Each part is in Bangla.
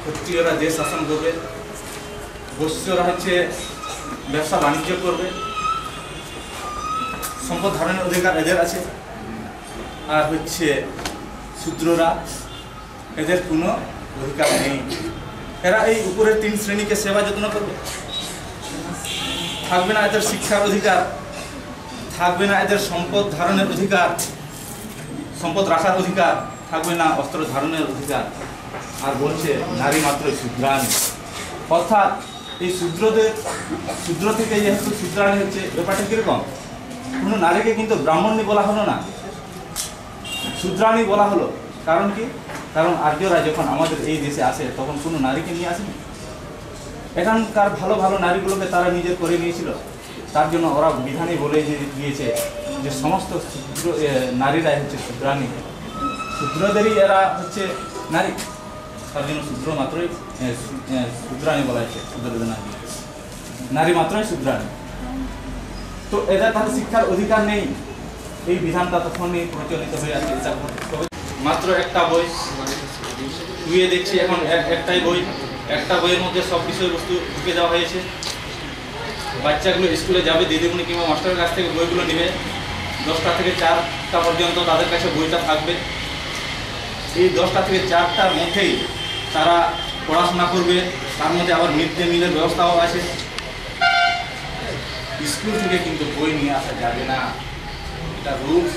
ক্ষত্রিয়রা দেশ শাসন করবে, বৈশ্যরা হচ্ছে ব্যবসা বাণিজ্য করবে, সম্পদ ধারণের অধিকার এদের আছে। আর হচ্ছে শূদ্ররা, এদের কোনো অধিকার নেই। এরা এই উপরের 3 শ্রেণীকে সেবা যত্ন করবে। থাকবে না এদের শিক্ষার অধিকার, থাকবে না এদের সম্পদ ধারণের অধিকার, সম্পদ রাখার অধিকার, থাকবে না অস্ত্র ধারণের অধিকার। আর বলছে নারী মাত্রই শূদ্রাণী, অর্থাৎ এই শূদ্র থেকে যেহেতু শূদ্রাণী হচ্ছে, ব্যাপারটা কিরকম? কোনো নারীকে কিন্তু ব্রাহ্মণী বলা হলো না, শূদ্রাণী বলা হলো। কারণ কি? কারণ আর্যরা যখন আমাদের এই দেশে আসে তখন কোনো নারীকে নিয়ে আসেনি। এখানকার ভালো ভালো নারীগুলোকে তারা নিজের করে নিয়েছিল। তার জন্য ওরা বিধানই বলে দিয়েছে যে সমস্ত নারীরাই হচ্ছে শূদ্রাণী, শূদ্রদেরই এরা হচ্ছে নারী। তার জন্য শূদ্র মাত্রই শূদ্রাণী বলা হয়েছে, শূদ্রদের নারী মাত্রই শূদ্রাণী। তো এদের তাহলে শিক্ষার অধিকার নেই, এই বিধানটা তখনই প্রচলিত হয়ে আছে। মাত্র একটা বই ধুয়ে দেখছি, এখন একটাই বই, একটা বইয়ের মধ্যে সব বিষয়বস্তু ঢুকে দেওয়া হয়েছে। বাচ্চাগুলো স্কুলে যাবে, দিদিমণি কিংবা মাস্টারের কাছ থেকে বইগুলো নেবে, 10টা থেকে 4টা পর্যন্ত তাদের কাছে বইটা থাকবে। এই 10টা থেকে 4টার মধ্যেই তারা পড়াশোনা করবে। তার মধ্যে আবার মিড ডে মিলের ব্যবস্থাও আছে। স্কুল থেকে কিন্তু বই নিয়ে আসা যাবে না, এটা রুলস।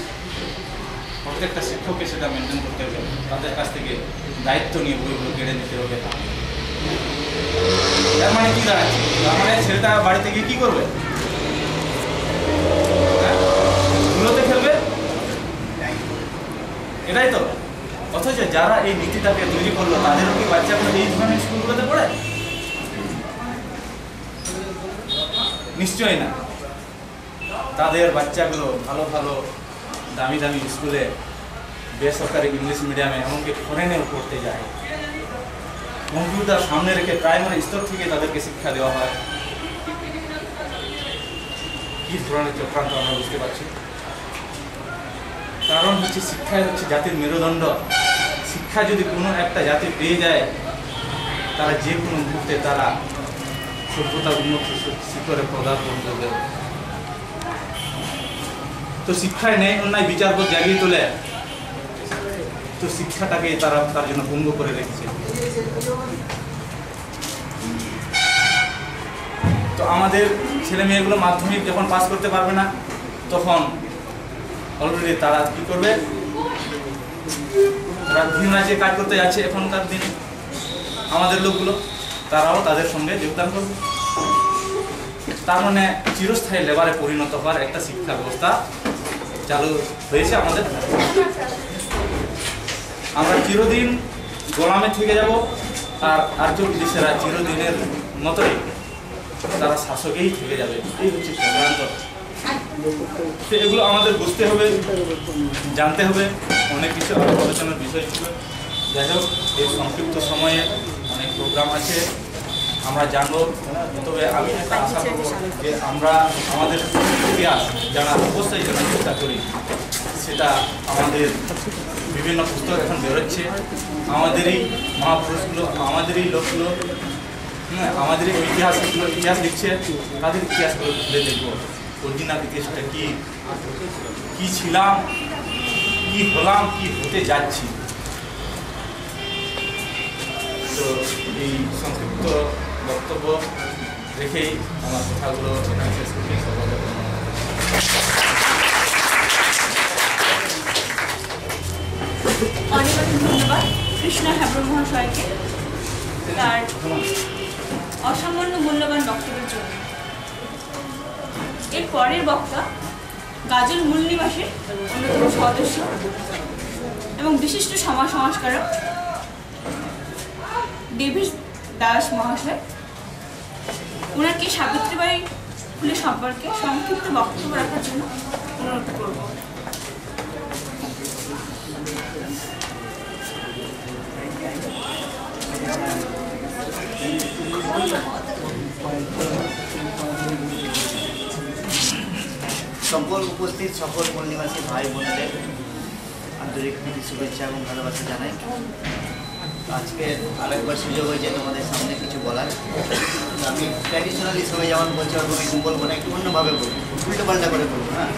প্রত্যেকটা শিক্ষককে সেটা মেনটেন করতে হবে, তাদের কাছ থেকে দায়িত্ব নিয়ে বইগুলো কেড়ে নিতে হবে। তার মানে কি দাঁড়াচ্ছে? তার মানে ছেলেটা বাড়ি থেকে কি করবে? ধুলোতে খেলবে, এটাই তো। অথচ যারা এই নীতিটাকে তৈরি করলো তাদেরও কি বাচ্চাগুলো এই ধরনের স্কুলগুলোতে পড়ে? নিশ্চয়ই না। তাদের বাচ্চাগুলো ভালো ভালো দামি দামি স্কুলে, বেসরকারি ইংলিশ মিডিয়ামে, এমনকি ফরেনেও পড়তে যায়। কম্পিউটার সামনে রেখে প্রাইমারি স্তর থেকে তাদেরকে শিক্ষা দেওয়া হয়। কি ধরনের চক্রান্ত আমরা বুঝতে পারছি। কারণ হচ্ছে শিক্ষাই হচ্ছে জাতির মেরুদণ্ড। শিক্ষা যদি কোনো একটা জাতি পেয়ে যায়, তারা যে কোনো মুহূর্তে তারা সভ্যতার উন্নত শিখরে পদার্পণ করবে। তো শিক্ষায় নেই অন্যায় বিচারবোধ জাগিয়ে তোলে, তো শিক্ষাটাকে তারা তার জন্য ভঙ্গ করে রেখেছে। তো আমাদের ছেলে মেয়েগুলো মাধ্যমিক যখন পাস করতে পারবে না, তখন অলরেডি তারা কি করবে? তারা ভিন রাজ্যে কাজ করতে যাচ্ছে এখনকার দিনে। আমাদের লোকগুলো তারাও তাদের সঙ্গে যোগদান করবে। তার মানে চিরস্থায়ী লেবারে পরিণত হওয়ার একটা শিক্ষা ব্যবস্থা চালু হয়েছে আমাদের। আমরা চিরদিন গোলামে থেকে যাব, আর আর্য বিদেশেরা চিরদিনের মতোই তারা শাসকেই থেকে যাবে। এই হচ্ছে চক্রান্ত। এগুলো আমাদের বুঝতে হবে, জানতে হবে। অনেক কিছু আলোচনার বিষয় ছিল। যাই হোক, এই সংক্ষিপ্ত সময়ে অনেক প্রোগ্রাম আছে, আমরা জানবো। তবে আমি একটা আশা করব যে আমরা আমাদের ইতিহাস জানা অবশ্যই জানার চেষ্টা করি। সেটা আমাদের বিভিন্ন পুস্তক এখন বেরোচ্ছে। আমাদেরই মহাপুরুষগুলো, আমাদেরই লোকগুলো, আমাদেরই ইতিহাসগুলো ইতিহাস লিখছে, তাদের ইতিহাসগুলো খুলে দেখবো। অরিজিনাল ইতিহাসটা কি ছিলাম, কি হলাম, কি হতে যাচ্ছি। তো এই সংক্ষিপ্ত বক্তব্য রেখেই আমার কথাগুলো এখানে শেষ করছি। অনেক অনেক ধন্যবাদ কৃষ্ণ হ্যাব্র মহাশয়কে তার অসামান্য মূল্যবান বক্তব্যের জন্য। এর পরের বক্তা গাজল মূল নিবাসের অন্যতম সদস্য এবং বিশিষ্ট সমাজ সংস্কারক ডেভিড দাস মহাশয়। ওনাকে সাবিত্রীবাই ফুলে সম্পর্কে সংক্ষিপ্ত বক্তব্য রাখার জন্য অনুরোধ করব। সকল উপস্থিত সকল মূল নিবাসী ভাই বোনেদের আন্তরিক শুভেচ্ছা এবং ভালোবাসা জানাই। আজকে আরেকবার সুযোগ হয়েছে তোমাদের সামনে কিছু বলার। আমি ট্র্যাডিশনালি সবাই যেমন বলছে ওরকম একটু বলবো না, একটু অন্যভাবে বলবো, উল্টো পাল্টা করে বলবো। হ্যাঁ,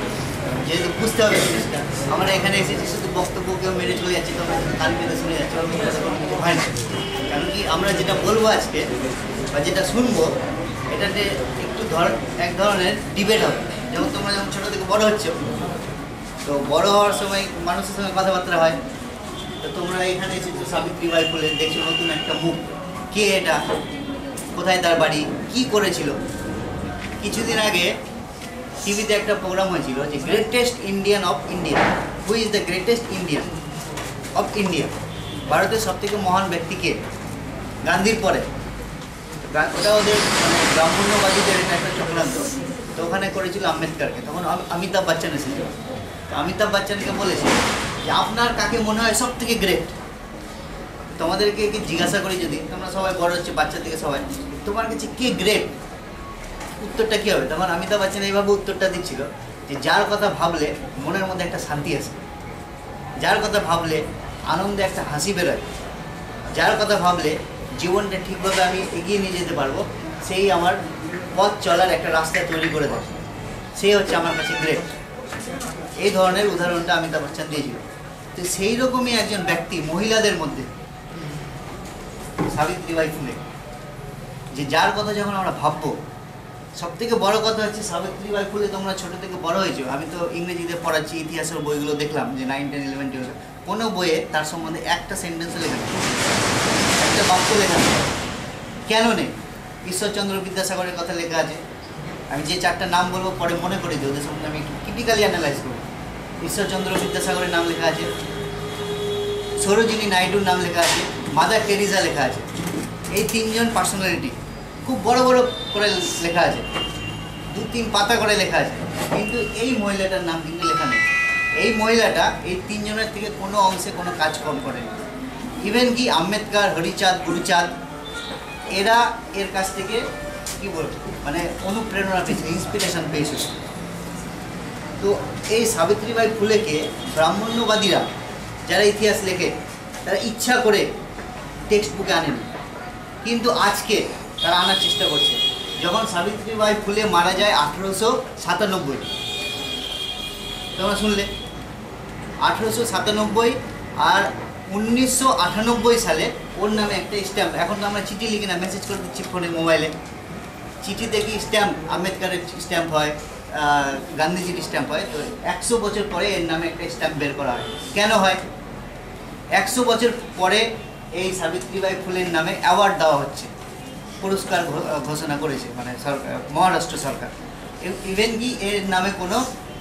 যেহেতু বুঝতে হবে জিনিসটা, আমরা এখানে এসেছি শুধু বক্তব্য কেউ মেরে চলে যাচ্ছি, তোমরা কান পেতে শুনে যাচ্ছি, ওরকম কোনো কিছু হয় না। কারণ কি আমরা যেটা বলবো আজকে বা যেটা শুনবো এটাতে একটু এক ধরনের ডিবেট হবে। যেমন তোমরা যখন ছোটো থেকে বড় হচ্ছে, তো বড় হওয়ার সময় মানুষের সঙ্গে কথাবার্তা হয়। তো তোমরা এখানে এসেছো সাবিত্রীবাই ফুলে, দেখছো নতুন একটা মুখ, কে এটা, কোথায় তার বাড়ি, কি করেছিল। কিছুদিন আগে টিভিতে একটা প্রোগ্রাম হয়েছিল যে greatest Indian of India, who is the greatest Indian of India, ভারতের সবথেকে মহান ব্যক্তি কে, গান্ধীর পরে। ওটা ওদের মানে ব্রাহ্মণ্যবাদীদের এটা একটা চক্রান্ত। তো ওখানে করেছিল আম্বেদকরকে, তখন অমিতাভ বচ্চন এসেছিল। তো অমিতাভ বচ্চনকে বলেছে যে আপনার কাকে মনে হয় সব থেকে গ্রেট। তোমাদেরকে কি জিজ্ঞাসা করি, যদি তোমরা সবাই বড় হচ্ছে, বাচ্চা থেকে সবাই, তোমার কাছে কে গ্রেট, উত্তরটা কী হবে? তখন অমিতাভ বচ্চন এইভাবে উত্তরটা দিচ্ছিল যে যার কথা ভাবলে মনের মধ্যে একটা শান্তি আসে, যার কথা ভাবলে আনন্দে একটা হাসি বেরোয়, যার কথা ভাবলে জীবনটা ঠিকভাবে আমি এগিয়ে নিয়ে যেতে পারবো, সেই আমার পথ চলার একটা রাস্তা তৈরি করে দেয়, সেই হচ্ছে আমার কাছে গ্রেট। এই ধরনের উদাহরণটা অমিতাভ বচ্চন দিয়েছিল। তো সেই রকমই একজন ব্যক্তি মহিলাদের মধ্যে সাবিত্রীবাই ফুলে, যে যার কথা যখন আমরা ভাববো, সব থেকে বড় কথা হচ্ছে সাবিত্রীবাই ফুলে তোমরা ছোটো থেকে বড় হয়েছো। আমি তো ইংরেজিতে পড়াচ্ছি, ইতিহাসের বইগুলো দেখলাম যে 9, 10, 11, 12 কোনো বইয়ে তার সম্বন্ধে একটা সেন্টেন্সও লেখা নেই, একটা বাক্য লেখা নেই। কেন নেই? ঈশ্বরচন্দ্র বিদ্যাসাগরের কথা লেখা আছে। আমি যে 4টা নাম বলবো পরে মনে করে দিই, ওদের সম্বন্ধে আমি একটু ক্রিটিক্যালি অ্যানালাইজ করবো। ঈশ্বরচন্দ্র বিদ্যাসাগরের নাম লেখা আছে, সরোজিনী নাইডুর নাম লেখা আছে, মাদার টেরিজা লেখা আছে। এই 3জন পার্সোনালিটি খুব বড় বড় করে লেখা আছে, 2-3 পাতা করে লেখা আছে, কিন্তু এই মহিলাটার নাম কিন্তু লেখা নেই। এই মহিলাটা এই 3 জনের থেকে কোনো অংশে কোনো কাজ কম করেনি। ইভেন কি আম্বেদকর, হরিচাঁদ, গুরুচাঁদ এরা এর কাছ থেকে কী বলবো মানে অনুপ্রেরণা পেয়েছিল, ইন্সপিরেশন পেয়েছিল। তো এই সাবিত্রীবাই ফুলেকে ব্রাহ্মণ্যবাদীরা যারা ইতিহাস লেখে তারা ইচ্ছা করে টেক্সট বুকে আনেনি, কিন্তু আজকে তারা আনার চেষ্টা করছে। যখন সাবিত্রীবাই ফুলে মারা যায় 1897, তোমরা শুনলে 1897, আর 1998 সালে ওর নামে একটা স্ট্যাম্প, এখন তো আমরা চিঠি লিখি না, মেসেজ করে দিচ্ছি ফোনে, মোবাইলে, চিঠিতে কি স্ট্যাম্প, আম্বেদকরের স্ট্যাম্প হয়, গান্ধীজির স্ট্যাম্প হয়। তো 100 বছর পরে এর নামে একটা স্ট্যাম্প বের করা হয়। কেন হয়? 100 বছর পরে এই সাবিত্রীবাই ফুলের নামে অ্যাওয়ার্ড দেওয়া হচ্ছে, পুরস্কার ঘোষণা করেছে মানে সরকার, মহারাষ্ট্র সরকার। ইভেন কি এর নামে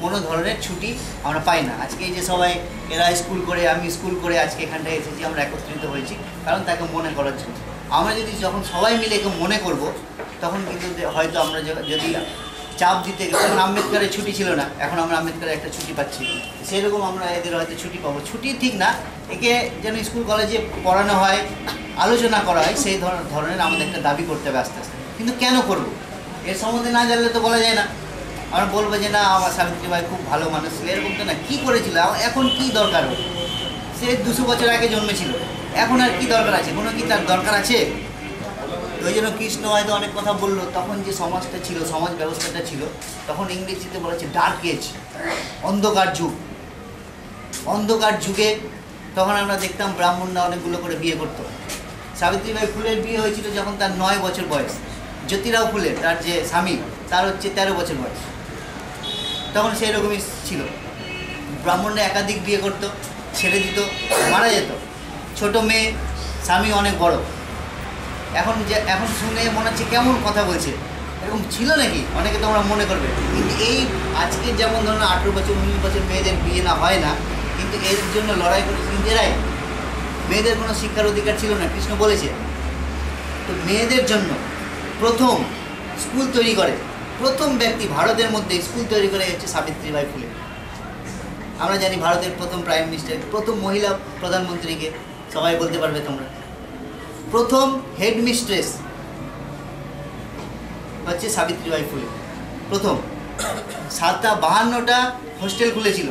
কোনো ধরনের ছুটি আমরা পাই না। আজকে এই যে সবাই এরা স্কুল করে, আমি স্কুল করে আজকে এখানটায় এসেছি, আমরা একত্রিত হয়েছি কারণ তাকে মনে করার জন্য। আমরা যদি যখন সবাই মিলে একে মনে করব, তখন কিন্তু হয়তো আমরা যদি চাপ দিতে, তখন আম্বেদকরের ছুটি ছিল না, এখন আমরা আম্বেদকরের একটা ছুটি পাচ্ছি, সেরকম আমরা এদের হয়তো ছুটি পাবো। ছুটি ঠিক না, একে যেন স্কুল কলেজে পড়ানো হয়, আলোচনা করা হয়, সেই ধরনের আমাদের একটা দাবি করতে হবে আস্তে আস্তে। কিন্তু কেন করব? এর সম্বন্ধে না জানলে তো বলা যায় না। আমরা বলবো যে না আমার সাবিত্রীবাই খুব ভালো মানুষ ছিল, এরকম তো না। কী করেছিল, এখন কি দরকার? সে 200 বছর আগে জন্মেছিল, এখন আর কি দরকার আছে? কোনো কি তার দরকার আছে? ওই জন্য কৃষ্ণ হয়তো অনেক কথা বললো। তখন যে সমাজটা ছিল, সমাজ ব্যবস্থাটা ছিল, তখন ইংরেজিতে বলা হচ্ছে ডার্ক এজ, অন্ধকার যুগ। অন্ধকার যুগে তখন আমরা দেখতাম ব্রাহ্মণরা অনেকগুলো করে বিয়ে করতো। সাবিত্রীবাই ফুলের বিয়ে হয়েছিল যখন তার 9 বছর বয়স। জ্যোতিরাও ফুলের, তার যে স্বামী, তার হচ্ছে 13 বছর বয়স। তখন সেই রকমই ছিল, ব্রাহ্মণরা একাধিক বিয়ে করতো, ছেড়ে দিত, মারা যেত। ছোট মেয়ে, স্বামী অনেক বড়। এখন শুনে মনে হচ্ছে কেমন কথা বলছে, এরকম ছিল নাকি? অনেকে তোমরা মনে করবে। কিন্তু এই আজকে যেমন ধরুন 18 বছর 19 বছর মেয়েদের বিয়ে না হয় না, কিন্তু এর জন্য লড়াই করেছে নিজেরাই। মেয়েদের কোনো শিক্ষার অধিকার ছিল না, কৃষ্ণ বলেছে। তো মেয়েদের জন্য প্রথম স্কুল তৈরি করে, প্রথম ব্যক্তি ভারতের মধ্যে স্কুল তৈরি করে হচ্ছে সাবিত্রীবাই ফুলে। আমরা জানি ভারতের প্রথম প্রাইম মিনিস্টার, প্রথম মহিলা প্রধানমন্ত্রীকে সবাই বলতে পারবে তোমরা। প্রথম হেডমিস্ট্রেস হচ্ছে সাবিত্রীবাই ফুলে। প্রথম 52টা হোস্টেল খুলেছিল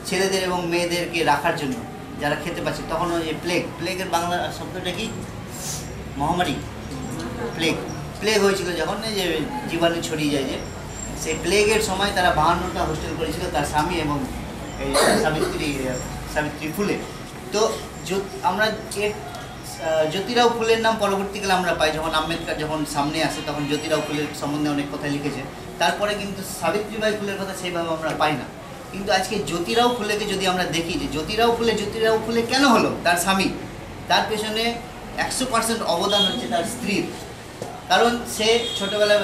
ছেলেদের এবং মেয়েদেরকে রাখার জন্য। যারা খেতে পাচ্ছে, তখন ওই প্লেগের বাংলা শব্দটা কি? মহামারী, প্লেগ হয়েছিল যখন, এই যে জীবাণু ছড়িয়ে যায়, যে সেই প্লেগের সময় তারা 52টা হোস্টেল করেছিল তার স্বামী এবং এই সাবিত্রী ফুলে। তো আমরা এর জ্যোতিরাও ফুলের নাম পরবর্তীকালে আমরা পাই, যখন আম্বেদকর যখন সামনে আসে তখন জ্যোতিরাও ফুলের সম্বন্ধে অনেক কথা লিখেছে। তারপরে কিন্তু সাবিত্রীবাই ফুলের কথা সেইভাবে আমরা পাই না। কিন্তু আজকে জ্যোতিরাও ফুলেকে যদি আমরা দেখি যে জ্যোতিরাও ফুলে কেন হলো, তার স্বামী, তার পেছনে 100% অবদান হচ্ছে তার স্ত্রীর। কারণ সে ছোটোবেলায়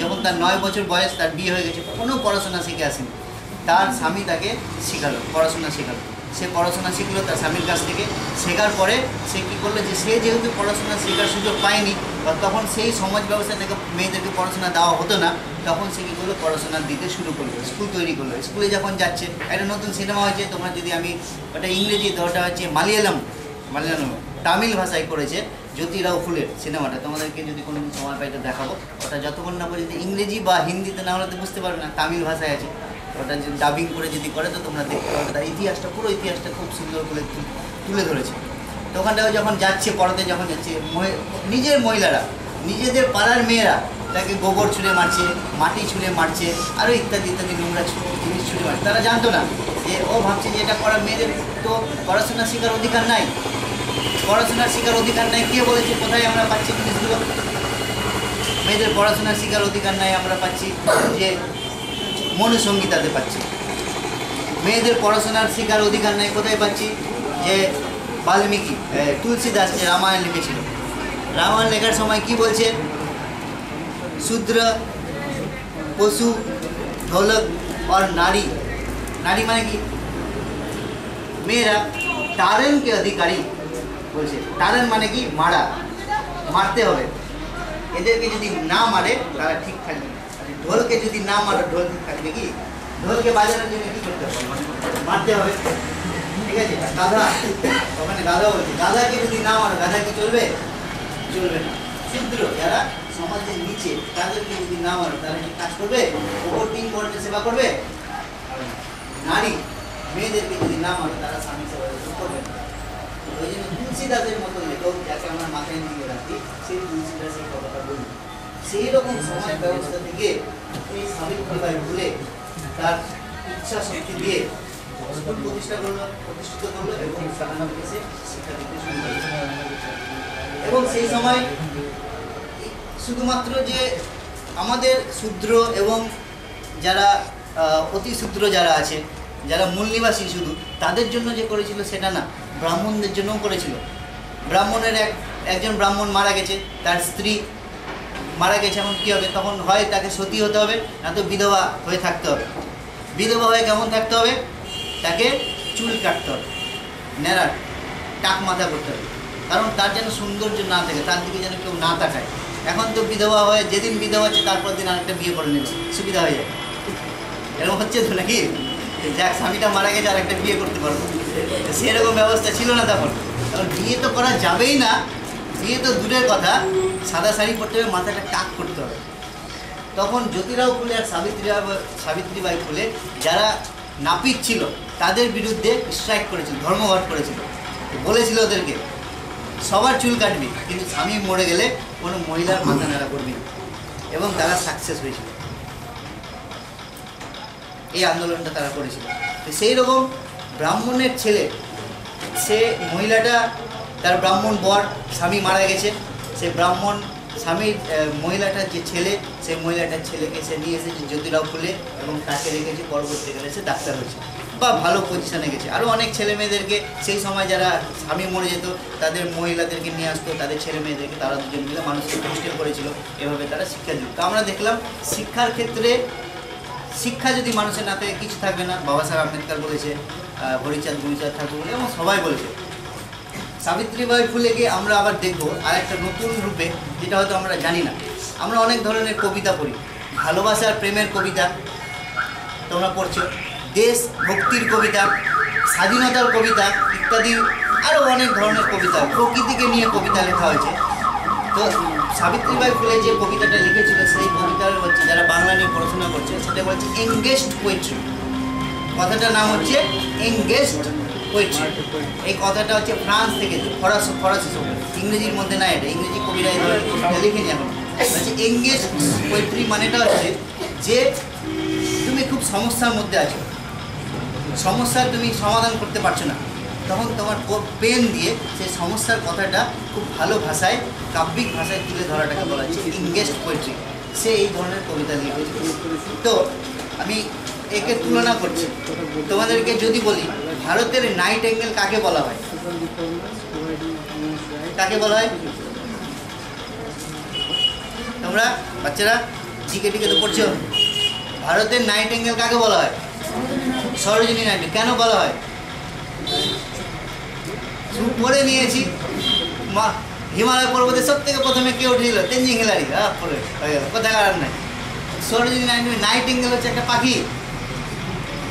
যখন তার 9 বছর বয়স, তার বিয়ে হয়ে গেছে, কোনো পড়াশোনা শিখে আসেনি, তার স্বামী তাকে শেখালো, পড়াশোনা শেখালো। সে পড়াশোনা শিখলো তার স্বামীর কাছ থেকে। শেখার পরে সে কী করলো, যে সে যেহেতু পড়াশোনা শেখার সুযোগ পায়নি, বা তখন সেই সমাজ ব্যবস্থা থেকে মেয়েদেরকে পড়াশোনা দেওয়া হতো না, তখন সে কী করলো, পড়াশোনা দিতে শুরু করলো, স্কুল তৈরি করলো। স্কুলে যখন যাচ্ছে, একটা নতুন সিনেমা হয়েছে, তোমরা যদি ওটা ইংরেজি, ওটা হচ্ছে মালয়ালম তামিল ভাষায় করেছে জ্যোতিরাও ফুলের সিনেমাটা। তোমাদেরকে যদি কোনো সময় পাই তো দেখাবো। ওটা যতক্ষণ না পর্যন্ত ইংরেজি বা হিন্দিতে না হলে তো বুঝতে পারবে না, তামিল ভাষায় আছে। ওটা যদি ডাবিং করে যদি করে তো তোমরা দেখতে পাবে, তার ইতিহাসটা, পুরো ইতিহাসটা খুব সুন্দর করে তুলে ধরেছে। তো ওখানটাও যখন যাচ্ছে, পড়াতে যখন যাচ্ছে, নিজের মহিলারা, নিজেদের পাড়ার মেয়েরা তাকে গোবর ছুঁড়ে মারছে, মাটি ছুঁড়ে মারছে, আরও ইত্যাদি ইত্যাদি নোংরা জিনিস ছুঁড়ে মারছে। তারা জানতো না যে, ও ভাবছে যে এটা করা, মেয়েদের তো পড়াশোনা শেখার অধিকার নাই, পড়াশোনার শেখার অধিকার নাই। কে বলেছে? কোথায় আমরা পাচ্ছি জিনিসগুলো? মেয়েদের পড়াশোনার শেখার অধিকার নাই আমরা পাচ্ছি যে মনুসংগীতাতে পাচ্ছি। মেয়েদের পড়াশোনার শেখার অধিকার নাই কোথায় পাচ্ছি? যে বাল্মীকি, তুলসীদাস যে রামায়ণ লিখেছিল, রামায়ণ লেখার সময় কি বলছে? শূদ্র, পশু, ঢোলক আর নারী। নারী মানে কি? মেয়েরা তারণ কে অধিকারী বলছে। তারণ মানে কি? মারা, মারতে হবে। এদেরকে যদি না মারে তারা ঠিক থাকবে। ঢোলকে যদি না মারো, ঢোল ঠিক থাকবে কি? ঢোলকে বাজানোর জন্য কি করতে হবে? মারতে হবে, ঠিক আছে? গাধা, ওখানে গাধা বলছে, গাধাকে যদি না মারো, গাধা কি চলবে? চলবে না। শূদ্র, যারা সমাজের নিচে, তাদেরকে যদি না মারো, তারা কি কাজ করবে? ওপর তিন বর্ণের সেবা করবে? নারী, মেয়েদেরকে যদি না মারো, তারা স্বামী সেবা করবে না। ওই জন্য তুলসীদাসের মতো লেখক, যাকে আমরা মাথায় নিয়ে রাখি, সেই তুলসীদাস এই কথাটা বলি। সেই রকম সমাজ ব্যবস্থা থেকে এই সাবিত্রীবাই ফুলে তার ইচ্ছা শক্তি দিয়ে স্কুল প্রতিষ্ঠিত করলো এবং সাধারণত শিক্ষা দিতে শুরু করলো। এবং সেই সময় শুধুমাত্র যে আমাদের শূদ্র এবং যারা অতি শূদ্র যারা আছে, যারা মূল নিবাসী, শুধু তাদের জন্য যে করেছিল সেটা না, ব্রাহ্মণদের জন্যও করেছিল। ব্রাহ্মণের একজন ব্রাহ্মণ মারা গেছে, তার স্ত্রী মারা গেছে, এখন কী হবে? তখন হয় তাকে সতী হতে হবে, না তো বিধবা হয়ে থাকতে হবে। বিধবা হয়ে কেমন থাকতে হবে? তাকে চুল কাটতে হবে, নেড়া টাক মাথা করতে হবে, কারণ তার যেন সৌন্দর্য না থাকে, তার দিকে যেন কেউ না তাকায়। এখন তো বিধবা হয়ে যেদিন বিধবা হচ্ছে তারপর দিন আরেকটা বিয়ে করে নিল, সুবিধা হয়ে যায়। এরকম হচ্ছে তো নাকি? যাক, স্বামীটা মারা গেছে আর একটা বিয়ে করতে পারবো, সেরকম ব্যবস্থা ছিল না তখন। কারণ বিয়ে তো করা যাবেই না, বিয়ে তো দূরের কথা, সাদা শাড়ি পরতে হবে, মাথাটা টাক করতে হবে। তখন জ্যোতিরাও ফুলে আর সাবিত্রীবাই ফুলে যারা নাপিত ছিল তাদের বিরুদ্ধে স্ট্রাইক করেছিল, ধর্মঘট করেছিল। বলেছিল ওদেরকে সবার চুল কাটবি, কিন্তু স্বামী মরে গেলে কোনো মহিলার মাথা নাড়া করবি না, এবং তারা সাকসেস হয়েছিল। এই আন্দোলনটা তারা করেছিল। তো সেই রকম ব্রাহ্মণের ছেলে, সে মহিলাটা, তার ব্রাহ্মণ বর, স্বামী মারা গেছে, সে ব্রাহ্মণ স্বামীর মহিলাটার যে ছেলে, সেই মহিলাটার ছেলেকে সে নিয়ে এসেছে জ্যোতিরাও ফুলে, এবং তাকে রেখেছে। পরবর্তীকালে সে ডাক্তার হয়েছে বা ভালো পজিশনে গেছে। আরও অনেক ছেলে মেয়েদেরকে সেই সময় যারা স্বামী মরে যেত তাদের মহিলাদেরকে নিয়ে আসতো, তাদের ছেলে মেয়েদেরকে তারা দুজন মিলে মানুষকে হোস্টেল করেছিল। এভাবে তারা শিক্ষা দিত। তো আমরা দেখলাম শিক্ষার ক্ষেত্রে, শিক্ষা যদি মানুষের না থাকে কিছু থাকবে না। বাবা সাহেব আম্বেদকর বলেছে, হরিচাঁদ গুরুচাঁদ ঠাকুর বলে, এবং সবাই বলেছে। সাবিত্রীবাই ফুলেকে আমরা আবার দেখবো আর একটা নতুন রূপে, যেটা হয়তো আমরা জানি না। আমরা অনেক ধরনের কবিতা পড়ি, ভালোবাসার প্রেমের কবিতা তোমরা পড়ছো, দেশ ভক্তির কবিতা, স্বাধীনতার কবিতা ইত্যাদি, আরও অনেক ধরনের কবিতা, প্রকৃতিকে নিয়ে কবিতা লেখা হয়েছে। তো সাবিত্রীবাই ফুলে যে কবিতাটা লিখেছিল, সেই কবিতার হচ্ছে, যারা বাংলা নিয়ে পড়াশোনা করছে, সেটা বলছে এঙ্গেজড পোয়েট্রি। কথাটার নাম হচ্ছে এঙ্গেজড পোয়েট্রি। এই কথাটা হচ্ছে ফ্রান্স থেকে, ফরাসি শব্দ, ইংরেজির মধ্যে না, এটা ইংরেজি কবিরা এই ধরনের কবিতা লিখেনি এখন। হচ্ছে এঙ্গেজ পোয়েট্রি মানেটা হচ্ছে যে তুমি খুব সমস্যার মধ্যে আছো, সমস্যার তুমি সমাধান করতে পারছো না, তখন তোমার পেন দিয়ে সেই সমস্যার কথাটা খুব ভালো ভাষায়, কাব্যিক ভাষায় তুলে ধরাটাকে বলা হচ্ছে এঙ্গেজ পোয়েট্রি। সে এই ধরনের কবিতা লিখেছে। তো আমি একে তুলনা করছি তোমাদেরকে। যদি বলি ভারতের নাইটিঙ্গেল কাকে বলা হয়, কাকে বলা হয়? তোমরা বাচ্চারা জিকে টিকে তো পড়ছো, ভারতের নাইটিঙ্গেল কাকে বলা হয়? সরোজিনী নাইডু। কেন বলা হয়? পড়ে নিয়েছি, হিমালয় পর্বতে সব থেকে প্রথমে কে উঠেছিল? তেনজিং হিলারি। পড়ে হয়ে গেল, কোথায় আর নাই। সরোজিনী নাইডু। নাইটিঙ্গেল হচ্ছে একটা পাখি,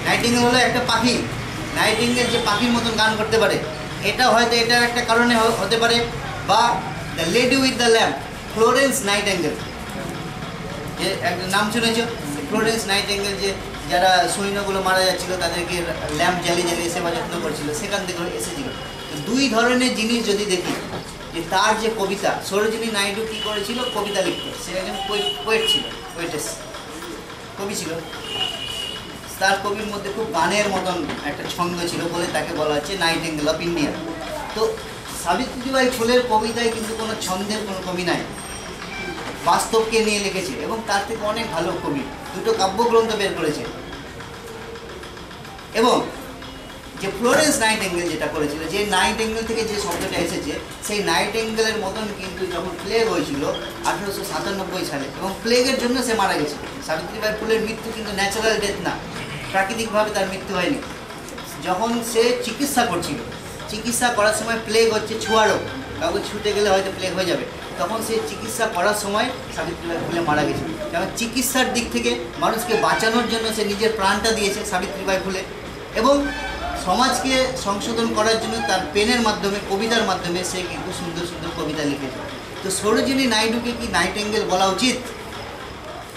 নাইটিঙ্গেল হলো একটা পাখি। নাইটিঙ্গেল যে পাখির মতন গান করতে পারে, এটা হয়তো এটার একটা কারণে হতে পারে। বা the lady with the lamp, Florence nightingale, যে একটা নাম শুনেছ? ফ্লোরেন্স নাইটিঙ্গেল, যে যারা সৈন্যগুলো মারা যাচ্ছিল তাদেরকে ল্যাম্প জ্বালিয়ে জ্বালিয়ে সেবা যত্ন করছিল, সেখান থেকে এসেছিল। দুই ধরনের জিনিস যদি দেখি, যে তার যে কবিতা, সরোজিনী নাইডু কী করেছিল? কবিতা লিখত। সে একজন পোয়েট ছিল, পোয়েটেস, কবি ছিল। তার কবির মধ্যে খুব গানের মতন একটা ছন্দ ছিল বলে তাকে বলা হচ্ছে নাইটিঙ্গেল অফ ইন্ডিয়া। তো সাবিত্রীবাই ফুলের কবিতায় কিন্তু কোনো ছন্দের কোনো কবি নাই, বাস্তবকে নিয়ে লিখেছে এবং তার থেকে অনেক ভালো কবি, দুটো কাব্যগ্রন্থ বের করেছে। এবং যে ফ্লোরেন্স নাইটিঙ্গেল যেটা করেছিল, যে নাইটিঙ্গেল থেকে যে শব্দটা এসেছে, সেই নাইটিঙ্গেলের মতন কিন্তু যখন প্লেগ হয়েছিল 1897 সালে, এবং প্লেগের জন্য সে মারা গেছে। সাবিত্রীবাই ফুলের মৃত্যু কিন্তু ন্যাচারাল ডেথ না, প্রাকৃতিকভাবে তার মৃত্যু হয়নি। যখন সে চিকিৎসা করছিল, চিকিৎসা করার সময় প্লেগ হচ্ছে ছোঁয়া রোগ, কাউকে ছুটে গেলে হয়তো প্লেগ হয়ে যাবে, তখন সে চিকিৎসা করার সময় সাবিত্রীবাই ফুলে মারা গেছে। কারণ চিকিৎসার দিক থেকে মানুষকে বাঁচানোর জন্য সে নিজের প্রাণটা দিয়েছে সাবিত্রীবাই ফুলে, এবং সমাজকে সংশোধন করার জন্য তার পেনের মাধ্যমে, কবিতার মাধ্যমে সে কিন্তু সুন্দর সুন্দর কবিতা লিখেছে। তো সরোজিনী নাইডুকে কি নাইটিঙ্গেল বলা উচিত?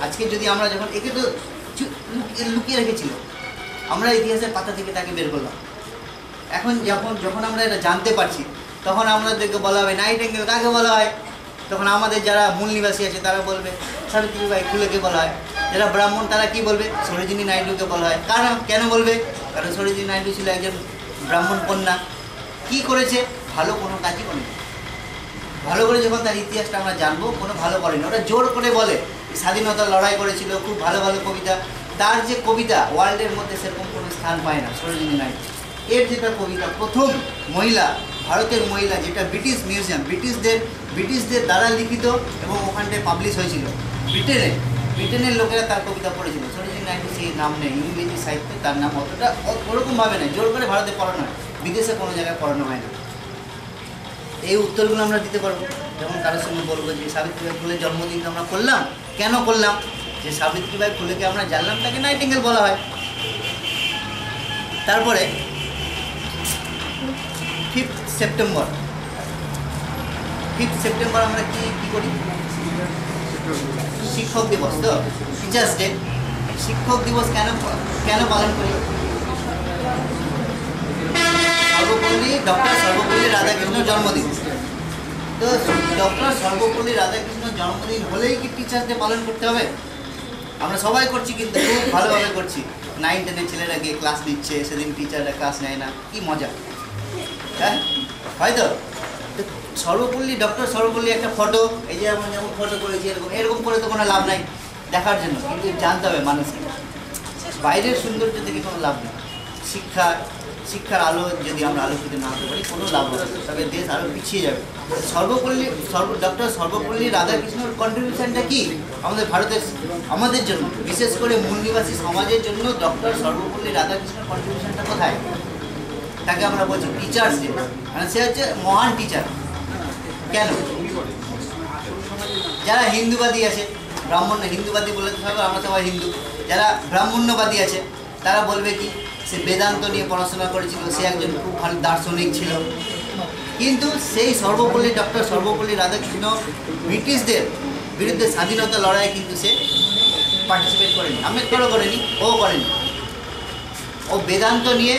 আজকে যদি আমরা যখন একে তো লুকিয়ে রেখেছিল, আমরা ইতিহাসের পাতা থেকে তাকে বের করলাম। এখন যখন আমরা এটা জানতে পারছি, তখন আমাদেরকে বলা হবে নাইটিঙ্গেল কাকে বলা হয়। তখন আমাদের যারা মূল নিবাসী আছে তারা বলবে সাবিত্রীবাই ফুলেকে বলা হয়। যারা ব্রাহ্মণ তারা কি বলবে? সরোজিনী নাইডুকে বলা হয়। কারণ কেন বলবে? কারণ সরোজিনী নাইডু ছিল একজন ব্রাহ্মণ কন্যা। কি করেছে? ভালো কোনো কাজই করেনি। ভালো করে যখন তার ইতিহাসটা আমরা জানবো, কোনো ভালো করেনি। ওরা জোর করে বলে স্বাধীনতার লড়াই করেছিল, খুব ভালো ভালো কবিতা। তার যে কবিতা ওয়ার্ল্ডের মধ্যে সেরকম কোনো স্থান পায় না সরোজিনী নাইডু। এর যেটা কবিতা, প্রথম মহিলা, ভারতের মহিলা, যেটা ব্রিটিশ মিউজিয়াম, ব্রিটিশদের দ্বারা লিখিত এবং ওখানটায় পাবলিশ হয়েছিল ব্রিটেনের লোকেরা তার কবিতা পড়েছিল। সরোজিনী নাইডু সেই নাম নেই, ইংরেজি সাহিত্যে তার নাম অতটা ওরকমভাবে নেই। জোর করে ভারতে পড়ানো হয়, বিদেশে কোনো জায়গায় পড়ানো হয় না। এই উত্তরগুলো আমরা দিতে পারবো যখন কারোর সঙ্গে বলবো যে সাবিত্রীবাই ফুলের জন্মদিন আমরা করলাম। কেন করলাম? যে সাবিত্রীবাই ফুলেকে আমরা জানলাম, তাকে নাইটিঙ্গেল বলা হয়। তারপরে 5 সেপ্টেম্বর আমরা কি করি? শিক্ষক দিবস। তো টিচার্স ডে। শিক্ষক দিবস কেন পালন করি? ডক্টর সর্বপল্লী রাধাকৃষ্ণের জন্মদিন। তো ডক্টর সর্বপল্লী রাধাকৃষ্ণের জন্মদিন হলেই কি টিচার্স ডে পালন করতে হবে? আমরা সবাই করছি, কিন্তু খুব ভালোভাবে করছি। 9-10 ছেলেরা গিয়ে ক্লাস নিচ্ছে, সেদিন টিচাররা ক্লাস নেয় না, কি মজা। হ্যাঁ, হয়তো ডক্টর সর্বপল্লী একটা ফটো, এই যে আমরা যেমন ফটো করেছি, এরকম করে তো কোনো লাভ নাই দেখার জন্য, কিন্তু জানতে হবে মানুষকে। বাইরের সৌন্দর্য থেকে কোনো লাভ নেই। শিক্ষার আলো যদি আমরা আলোকিত না হতে পারি, কোনো লাভ হবে না, তবে দেশ আরও পিছিয়ে যাবে। ডক্টর সর্বপল্লী রাধাকৃষ্ণের কন্ট্রিবিউশনটা কি আমাদের ভারতের, আমাদের জন্য, বিশেষ করে মূল নিবাসী সমাজের জন্য ডক্টর সর্বপল্লী রাধাকৃষ্ণের কন্ট্রিবিউশনটা কোথায়? তাকে আমরা বলছি টিচার্স ডে, মানে সে হচ্ছে মহান টিচার। কেন? যারা হিন্দুবাদী আছে, ব্রাহ্মণ্য হিন্দুবাদী বলে থাকবে, আমরা সবাই হিন্দু। যারা ব্রাহ্মণ্যবাদী আছে তারা বলবে কি সে বেদান্ত নিয়ে পড়াশোনা করেছিল, সে একজন খুব ভালো দার্শনিক ছিল। কিন্তু সেই ডক্টর সর্বপল্লী রাধাকৃষ্ণ ব্রিটিশদের বিরুদ্ধে স্বাধীনতা লড়াইয়ে কিন্তু সে পার্টিসিপেট করেনি। আম্বেদকরও করেনি, ও করেনি। ও বেদান্ত নিয়ে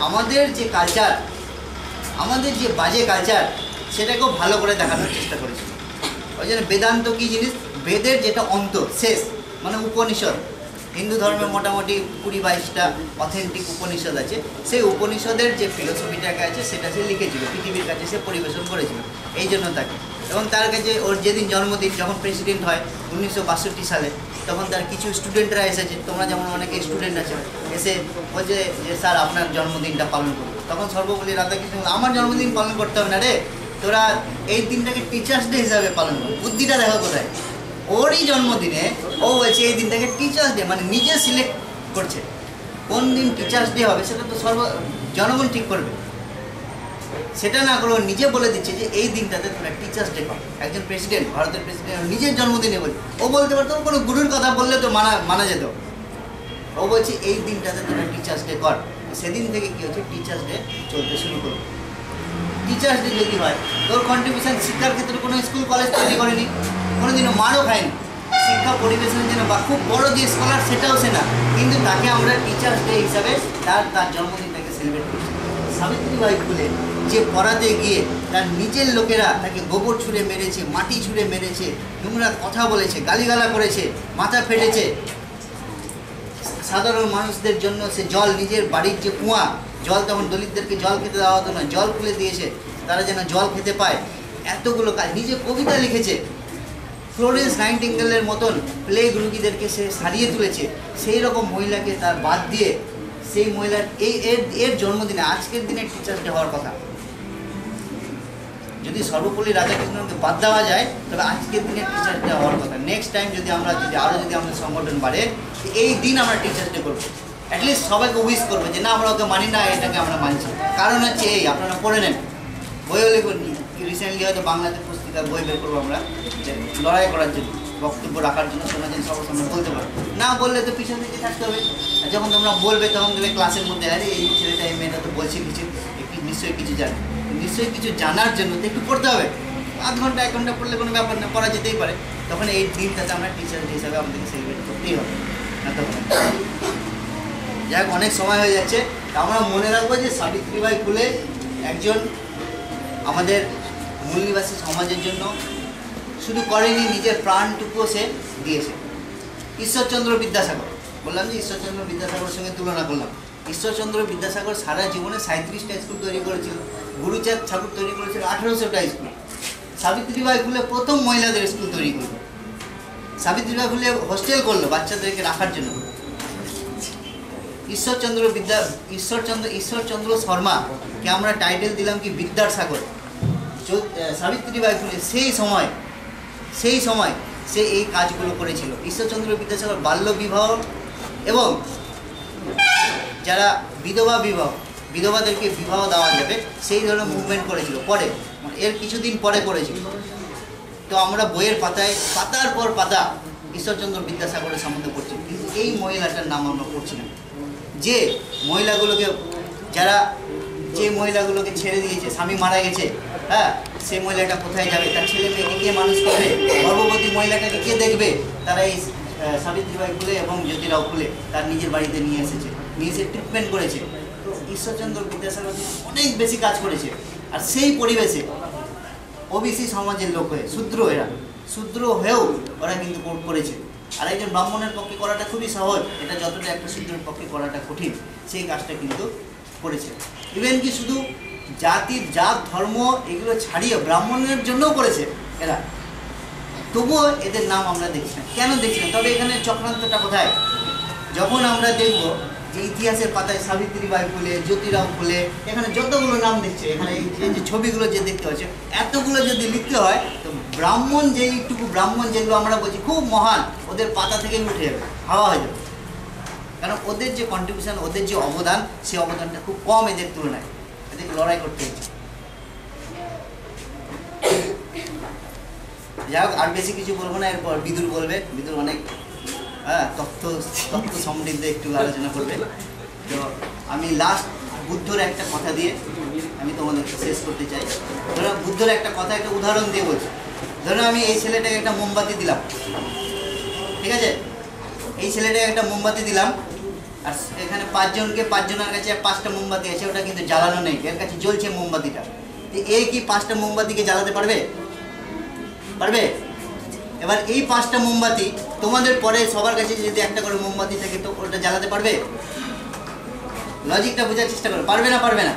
আমাদের যে কালচার, আমাদের যে বাজে কালচার, সেটাকেও ভালো করে দেখানোর চেষ্টা করেছিল। ওই জন্য বেদান্ত কী জিনিস, বেদের যেটা অন্ত শেষ, মানে উপনিষদ, হিন্দু ধর্মের মোটামুটি 20-22টা অথেন্টিক উপনিষদ আছে, সেই উপনিষদের যে ফিলোসফিটাকে আছে সেটা সে লিখেছিল, পৃথিবীর কাছে সে পরিবেশন করেছিল। এই জন্য তাকে, এবং তার কাছে ওর যেদিন জন্মদিন, যখন প্রেসিডেন্ট হয় 1962 সালে, তখন তার কিছু স্টুডেন্টরা এসেছে, তোমরা যেমন অনেকে স্টুডেন্ট আছে, এসে বলছে যে স্যার আপনার জন্মদিনটা পালন করুন। তখন সর্বপল্লী রাধাকৃষ্ণ, আমার জন্মদিন পালন করতে হবে না রে, তোরা এই দিনটাকে টিচার্স ডে হিসাবে পালন কর। বুদ্ধিটা দেখো কোথায়, ওরই জন্মদিনে ও বলছে এই দিনটাকে টিচার্স ডে, মানে নিজে সিলেক্ট করছে কোন দিন টিচার্স ডে হবে, সেটা তো জনগণ ঠিক করবে। সেটা না করে ও নিজে বলে দিচ্ছে যে এই দিনটাতে তোমরা টিচার্স ডে কর। একজন প্রেসিডেন্ট, ভারতের প্রেসিডেন্ট নিজের জন্মদিনে বলে, ও বলতে পারতো কোনো গুরুর কথা বললে তো মানা যেত। ও বলছে এই দিনটাতে তোমরা টিচার্স ডে কর। সেদিন থেকে কী হচ্ছে, টিচার্স ডে চলতে শুরু করবে। টিচার্স ডে যদি হয়, তোর কন্ট্রিবিউশন শিক্ষার ক্ষেত্রে কোনো স্কুল কলেজ তৈরি করেনি, কোনোদিনও মারও খায়নি, শিক্ষা পরিবেশনের জন্য বা খুব বড় যে স্কলার সেটাও সে না, কিন্তু তাকে আমরা টিচার্স ডে হিসাবে তার জন্মদিনটাকে সেলিব্রেট করছি। সাবিত্রীবাই ফুলে যে পড়াতে গিয়ে তার নিজের লোকেরা তাকে গোবর ছুঁড়ে মেরেছে, মাটি ছুঁড়ে মেরেছে, নোংরা কথা বলেছে, গালিগালা করেছে, মাথা ফেটেছে, সাধারণ মানুষদের জন্য সে জল, নিজের বাড়ির যে কুয়া, জল তখন দলিতদেরকে জল খেতে দেওয়া হতো না, জল খুলে দিয়েছে তারা যেন জল খেতে পায়। এতগুলো কাজ, নিজে কবিতা লিখেছে, ফ্লোরেন্স নাইটিঙ্গেলের মতন প্লেগ রুগীদেরকে সে সারিয়ে তুলেছে। সেই রকম মহিলাকে তার বাদ দিয়ে সেই মহিলার এর জন্মদিনে, আজকের দিনে টিচার্স ডে হওয়ার কথা। যদি সর্বপল্লী রাধাকৃষ্ণনকে বাদ দেওয়া যায়, তবে আজকের দিনে টিচার্স ডে হওয়ার কথা। নেক্সট টাইম যদি আমাদের সংগঠন বাড়ে, এই দিন আমরা টিচার্স ডে করবো। অ্যাটলিস্ট সবাইকে উইশ করবো যে না, আমরা ওকে মানি না, এটাকে আমরা মানছি। কারণ হচ্ছে এই, আপনারা পড়ে নেন, বইও লিখুন। রিসেন্টলি হয়তো বাংলাতে পুস্তিকার বই বের করবো আমরা, লড়াই করার জন্য, বক্তব্য রাখার জন্য, সমাজের সবার সামনে বলতে পারবো। না বললে তো পিছন দিকে থাকতে হবে। আর যখন তোমরা বলবে, তখন দেখবে ক্লাসের মধ্যে, আরে এই ছেলেটা এই মেয়েটা তো বলছে কিছু, নিশ্চয়ই কিছু জানে। নিশ্চয়ই কিছু জানার জন্য তো একটু পড়তে হবে। 1 ঘন্টা 1 ঘন্টা পড়লে কোনো ব্যাপার না, পড়া যেতেই পারে। তখন এই দিনটাতে আমরা টিচার ডে হিসাবে আমাদেরকে সেলিব্রেট করতেই হবে। না তখন যাক, অনেক সময় হয়ে যাচ্ছে। আমরা মনে রাখবো যে সাবিত্রীবাই ফুলে একজন আমাদের মূলনিবাসী সমাজের জন্য শুধু করেনি, নিজের প্রাণটুকুও সে দিয়েছে। ঈশ্বরচন্দ্র বিদ্যাসাগর, বললাম যে ঈশ্বরচন্দ্র বিদ্যাসাগরের সঙ্গে তুলনা করলাম। ঈশ্বরচন্দ্র বিদ্যাসাগর সারা জীবনে 37টা স্কুল তৈরি করেছিল, গুরুচাঁদ ঠাকুর তৈরি করেছিল 1800টা স্কুল। সাবিত্রীবাই ফুলে প্রথম মহিলাদের স্কুল তৈরি করলো। সাবিত্রীবাই ফুলে হোস্টেল করলো বাচ্চাদেরকে রাখার জন্য। ঈশ্বরচন্দ্র শর্মাকে আমরা টাইটেল দিলাম কি বিদ্যার সাগর। সাবিত্রীবাই ফুলে সেই সময় সে এই কাজগুলো করেছিল। ঈশ্বরচন্দ্র বিদ্যাসাগর বাল্য বিবাহ এবং যারা বিধবাদেরকে বিবাহ দেওয়া যাবে সেই ধরনের মুভমেন্ট করেছিল। পরে, এর কিছুদিন পরে করেছিল। তো আমরা বইয়ের পাতার পর পাতা ঈশ্বরচন্দ্র বিদ্যাসাগরের সম্বন্ধে পড়ছি, কিন্তু এই মহিলাটার নাম আমরা পড়ছি না। যে মহিলাগুলোকে ছেড়ে দিয়েছে, স্বামী মারা গেছে, হ্যাঁ, সেই মহিলাটা কোথায় যাবে, তার ছেলে মেয়েকে কে মানুষ করবে, গর্ভবতী মহিলাটাকে কে দেখবে, তারা এই সাবিত্রীবাই ফুলে এবং জ্যোতিরাও ফুলে তার নিজের বাড়িতে নিয়ে এসে ট্রিটমেন্ট করেছে। তো ঈশ্বরচন্দ্র বিদ্যাসাগর অনেক বেশি কাজ করেছে। আর সেই পরিবেশে ওবিসি সমাজের লোক হয়ে, শূদ্র হয়েও ওরা কিন্তু করেছে। আর একজন ব্রাহ্মণের পক্ষে করাটা খুবই সহজ, এটা যতটা একটা শূদ্রের পক্ষে করাটা কঠিন, সেই কাজটা কিন্তু করেছে। ইভেন কি শুধু জাত ধর্ম এগুলো ছাড়িয়ে ব্রাহ্মণের জন্যও করেছে এরা, তবুও এদের নাম আমরা দেখছি না। কেন দেখছি না? তবে এখানে চক্রান্তটা কোথায়? যখন আমরা দেখব যে ইতিহাসের পাতায় সাবিত্রীবাই ফুলে, জ্যোতিরাও ফুলে, এখানে যতগুলো নাম দেখছে, এখানে এই যে ছবিগুলো যে দেখতে পাচ্ছে, এতগুলো যদি লিখতে হয়, তো ব্রাহ্মণ যেগুলো আমরা বলছি খুব মহান, ওদের পাতা থেকেই উঠে যাবে, হাওয়া হয়ে যাবে। কারণ ওদের যে কন্ট্রিবিউশন, ওদের যে অবদান, সেই অবদানটা খুব কম এদের তুলনায়। এদেরকে লড়াই করতে হচ্ছে। যাই হোক, আর বেশি কিছু বলবো না। এরপর বিদুর বলবে, বিদুর অনেক তথ্য সমৃদ্ধ একটু আলোচনা করবে। তো আমি লাস্ট বুদ্ধর একটা কথা দিয়ে আমি তোমাদেরকে শেষ করতে চাই। ধরো বুদ্ধর একটা কথা, একটা উদাহরণ দিয়ে বলছি। ধরো আমি এই ছেলেটাকে একটা মোমবাতি দিলাম, ঠিক আছে? এই ছেলেটাকে একটা মোমবাতি দিলাম, আর এখানে 5 জনকে 5 জনের কাছে 5টা মোমবাতি আছে, ওটা কিন্তু জ্বালানো নেই, এর কাছে জ্বলছে মোমবাতিটা। এই কি 5টা মোমবাতিকে জ্বালাতে পারবে? পারবে? এবার এই 5টা মোমবাতি তোমাদের পরে সবার কাছে যদি একটা করে মোমবাতি থাকে তো ওটা জ্বালাতে পারবে? লজিকটা বোঝার চেষ্টা করো, পারবে না? পারবে না?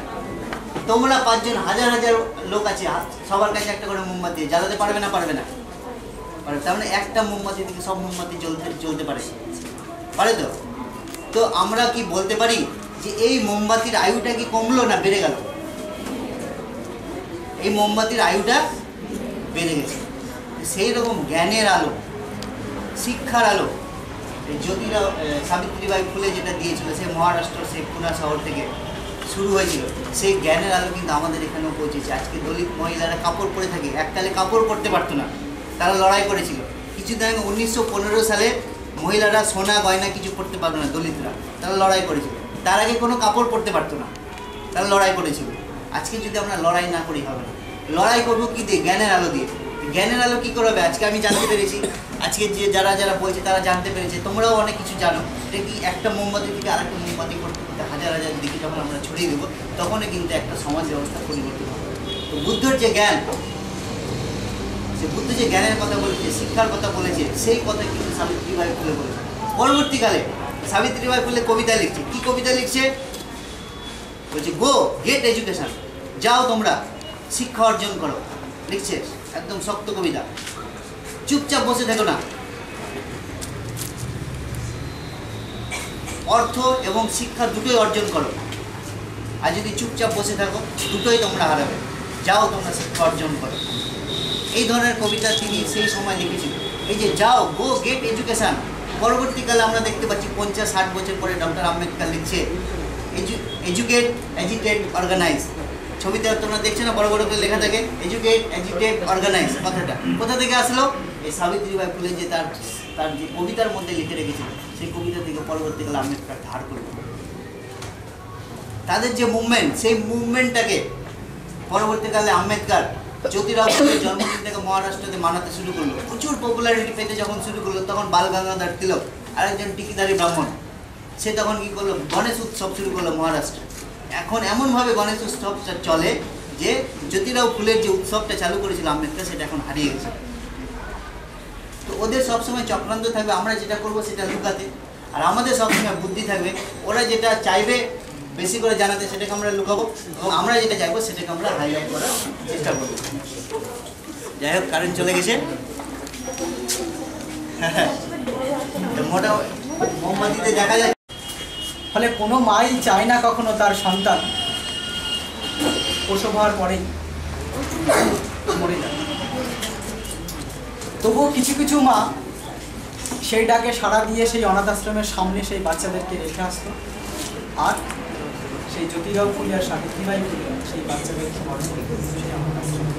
তোমরা 5 জন, হাজার হাজার লোক আছে, সবার কাছে একটা করে মোমবাতি, জ্বালাতে পারবে না? পারবে না? পারবে। তার মানে একটা মোমবাতি থেকে সব মোমবাতি জ্বলতে পারে, পারে তো? তো আমরা কি বলতে পারি যে এই মোমবাতির আয়ুটা কি কমলো না বেড়ে গেল? এই মোমবাতির আয়ুটা বেড়ে গেছে। সেই রকম জ্ঞানের আলো, শিক্ষার আলো এই জ্যোতিরাও সাবিত্রীবাই ফুলে যেটা দিয়েছিল, সে মহারাষ্ট্র, সেই পুনা শহর থেকে শুরু হয়েছিল, সেই জ্ঞানের আলো কিন্তু আমাদের এখানেও পৌঁছেছে। আজকে দলিত মহিলারা কাপড় পরে থাকে, এককালে কাপড় পরতে পারতো না, তারা লড়াই করেছিল। কিছুদিন আগে 1915 সালে মহিলারা সোনা গয়না কিছু পরতে পারতো না, দলিতরা, তারা লড়াই করেছিল। তার আগে কোনো কাপড় পরতে পারতো না, তারা লড়াই করেছিল। আজকে যদি আমরা লড়াই না করি হবে না। লড়াই করবো কি দিয়ে? জ্ঞানের আলো দিয়ে। জ্ঞানের আলো কী করে হবে? আজকে আমি জানতে পেরেছি, আজকে যে যারা যারা বলছে তারা জানতে পেরেছে, তোমরাও অনেক কিছু জানো। এটা কি একটা মোমবাতি থেকে আরেকটা মোমবাতি করতে করতে হাজার হাজার দিকে যখন আমরা ছড়িয়ে দেবো, তখনই কিন্তু একটা সমাজ ব্যবস্থা পরিবর্তন হবে। তো বুদ্ধর যে জ্ঞান, সে বুদ্ধ যে জ্ঞানের কথা বলেছে, শিক্ষার কথা বলেছে, সেই কথা কিন্তু সাবিত্রীবাই ফুলে বলেছে। পরবর্তীকালে সাবিত্রীবাই ফুলে কবিতা লিখছে। কি কবিতা লিখছে? বলছে গো গেট এডুকেশন, যাও তোমরা শিক্ষা অর্জন করো। লিখছে একদম শক্ত কবিতা। চুপচাপ বসে থেকো না, অর্থ এবং শিক্ষা দুটোই অর্জন করো। আর যদি চুপচাপ বসে থাকো, দুটোই তোমরা হারাবে। যাও তোমরা শিক্ষা অর্জন করো। এই ধরনের কবিতা তিনি সেই সময় লিখেছিলেন। এই যে যাও, গো গেট এডুকেশন, পরবর্তীকালে আমরা দেখতে পাচ্ছি 50-60 বছর পরে ডক্টর আম্বেদকর লিখছে এডুকেট, এজিটেট, অর্গানাইজ। ছবিতে তোমরা দেখছো না, বড় বড় করে লেখা থাকে এডুকেট, এজিটেট, অর্গানাইজ। কথাটা কোথা থেকে আসলো? এই সাবিত্রীবাই ফুলে যে তার যে কবিতার মধ্যে লিখে রেখেছিল, সেই কবিতা থেকে পরবর্তীকালে আম্বেদকর ধার করল। তাদের যে মুভমেন্ট, সেই মুভমেন্টটাকে পরবর্তীকালে আম্বেদকর জ্যোতিরাও ফুলের জন্মদিন থেকে মহারাষ্ট্রতে মানাতে শুরু করলো। প্রচুর পপুলারিটি পেতে যখন শুরু করলো, তখন বাল গঙ্গাধর তিলক, আরেকজন টিকিদারি ব্রাহ্মণ, সে তখন কি করলো? গণেশ উৎসব শুরু করলো মহারাষ্ট্রে। এখন এমনভাবে গণেশ উৎসবটা চলে যে জ্যোতিরাও ফুলের যে উৎসবটা চালু করেছিল আম্বেদকর, সেটা এখন হারিয়ে গেছে। তো ওদের সবসময় চক্রান্ত থাকবে, আমরা যেটা করবো সেটা লুকাতে, আর আমাদের সবসময় বুদ্ধি থাকবে, ওরা যেটা চাইবে বেশি করে জানাতে, সেটাকে আমরা লুকাবো, এবং আমরা যেটা চাইবো সেটাকে আমরা হাইলাইট করার চেষ্টা করবো। যাই হোক, কারেন্ট চলে গেছে। মোটা মোমবাতিতে দেখা যায়। ফলে কোনো মাই চায় না কখনো তার সন্তান প্রসব হওয়ার পরেই মরে যায়। তবুও কিছু কিছু মা সেই ডাকে সাড়া দিয়ে সেই অনাথ আশ্রমের সামনে সেই বাচ্চাদেরকে রেখে আসতো, আর সেই জ্যোতিরাও ফুলে আর সাবিত্রীবাই ফুলে সেই বাচ্চাদেরকে বড় করে সেই অনাথ আশ্রমে।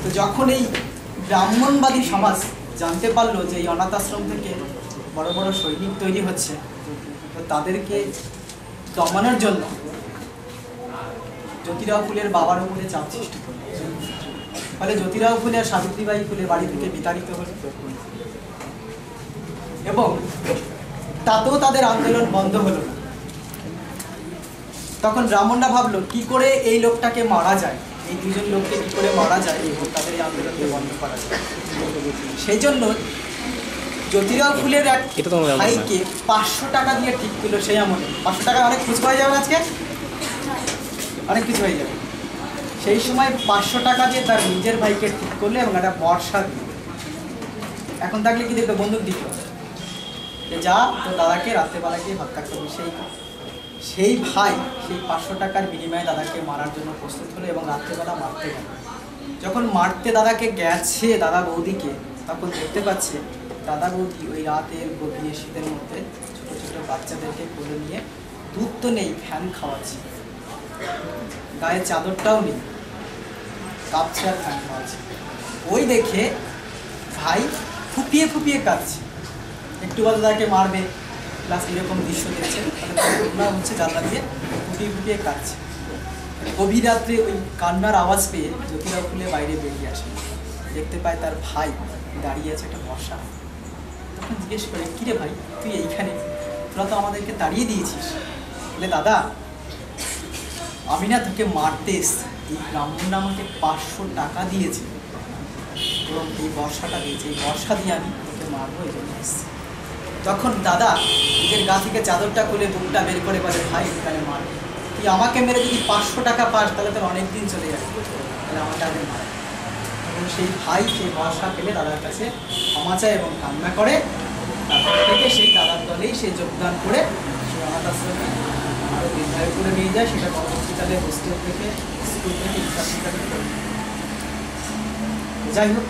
তো যখন এই ব্রাহ্মণবাদী সমাজ জানতে পারলো যে এই অনাথ আশ্রম থেকে বড় বড় সৈনিক তৈরি হচ্ছে, তো তাদেরকে দমানোর জন্য জ্যোতিরাও ফুলের বাবার উপরে চাপ সৃষ্টি করল। ফলে জ্যোতিরাও ফুলে আর সাবিত্রীবাই ফুলে বাড়ি থেকে বিতাড়িত হল, এবং তাতেও তাদের আন্দোলন বন্ধ হলো না। তখন ব্রাহ্মণরা ভাবলো কি করে এই লোকটাকে মারা যায়, এই দুজন লোককে কি করে মারা যায়, তাদের এই আন্দোলনকে বন্ধ করা যায়। সেই জন্য জ্যোতিরাও ফুলের এক ভাইকে 500 টাকা দিয়ে ঠিক করলো সেই আমলে। 500 টাকা অনেক কিছু হয়ে যাবে, আজকে অনেক কিছু হয়ে যাবে। সেই সময় 500 টাকা দিয়ে তার নিজের ভাইকে ঠিক করলো এবং একটা বর্ষা দিল। এখন থাকলে কি দেখবে, বন্দুক দিত যে যা তো দাদাকে রাত্রেবেলাকে হত্যা করবে। সেই ভাই সেই 500 টাকার বিনিময়ে দাদাকে মারার জন্য প্রস্তুত হলো এবং রাত্রেবেলা মারতে গেল। যখন মারতে দাদাকে গেছে, দাদা বৌদিকে, তখন দেখতে পাচ্ছে দাদা বৌদি ওই রাতের গভীর শীতের মধ্যে ছোটো ছোটো বাচ্চাদেরকে কোলে নিয়ে, দুধ তো নেই, ফ্যান খাওয়াচ্ছে, গায়ে চাদরটাও নেই, কাঁপছে আর ফ্যান খাওয়াচ্ছে। ওই দেখে ভাই ফুপিয়ে ফুপিয়ে কাঁদছে, একটু বাদে তাকে মারবে, প্লাস এরকম দৃশ্য দেখছে, তাহলে হচ্ছে জানলা দিয়ে ফুপিয়ে ফুপিয়ে কাঁদছে। গভীর রাত্রে ওই কান্নার আওয়াজ পেয়ে জ্যোতিরাও ফুলে বাইরে বেরিয়ে আসে, দেখতে পায় তার ভাই দাঁড়িয়ে আছে একটা বর্ষা। তখন জিজ্ঞেস করে, কিরে ভাই তুই এইখানে, তোরা তো আমাদেরকে তাড়িয়ে দিয়েছিস, বলে দাদা আমি না তোকে মারতে এসছি, এই ব্রাহ্মণরা আমাকে 500 টাকা দিয়েছে এবং এই বর্ষাটা দিয়েছে, এই বর্ষা দিয়ে আমি তোকে মারবো, এই জন্য এসছি। তখন দাদা নিজের গা থেকে চাদরটা খুলে বুকটা বের করে বলে, ভাই তাহলে মার, তুই আমাকে মেরে যদি 500 টাকা পাস তাহলে তোর অনেক দিন চলে যাবে, তাহলে আমাকে আগে মার। এবং সেই ভাই সেই বর্ষা পেলে দাদার কাছে ক্ষমা চায় এবং কান্না করে। তারপর থেকে সেই দাদার দলেই সে যোগদান করে সেই অনাথ আশ্রমে আরও বিদ্যালয় করে নিয়ে যায়, সেটা পরবর্তীকালে হোস্টেল থেকে স্কুল থেকে ইত্যাদি করে। যাই হোক,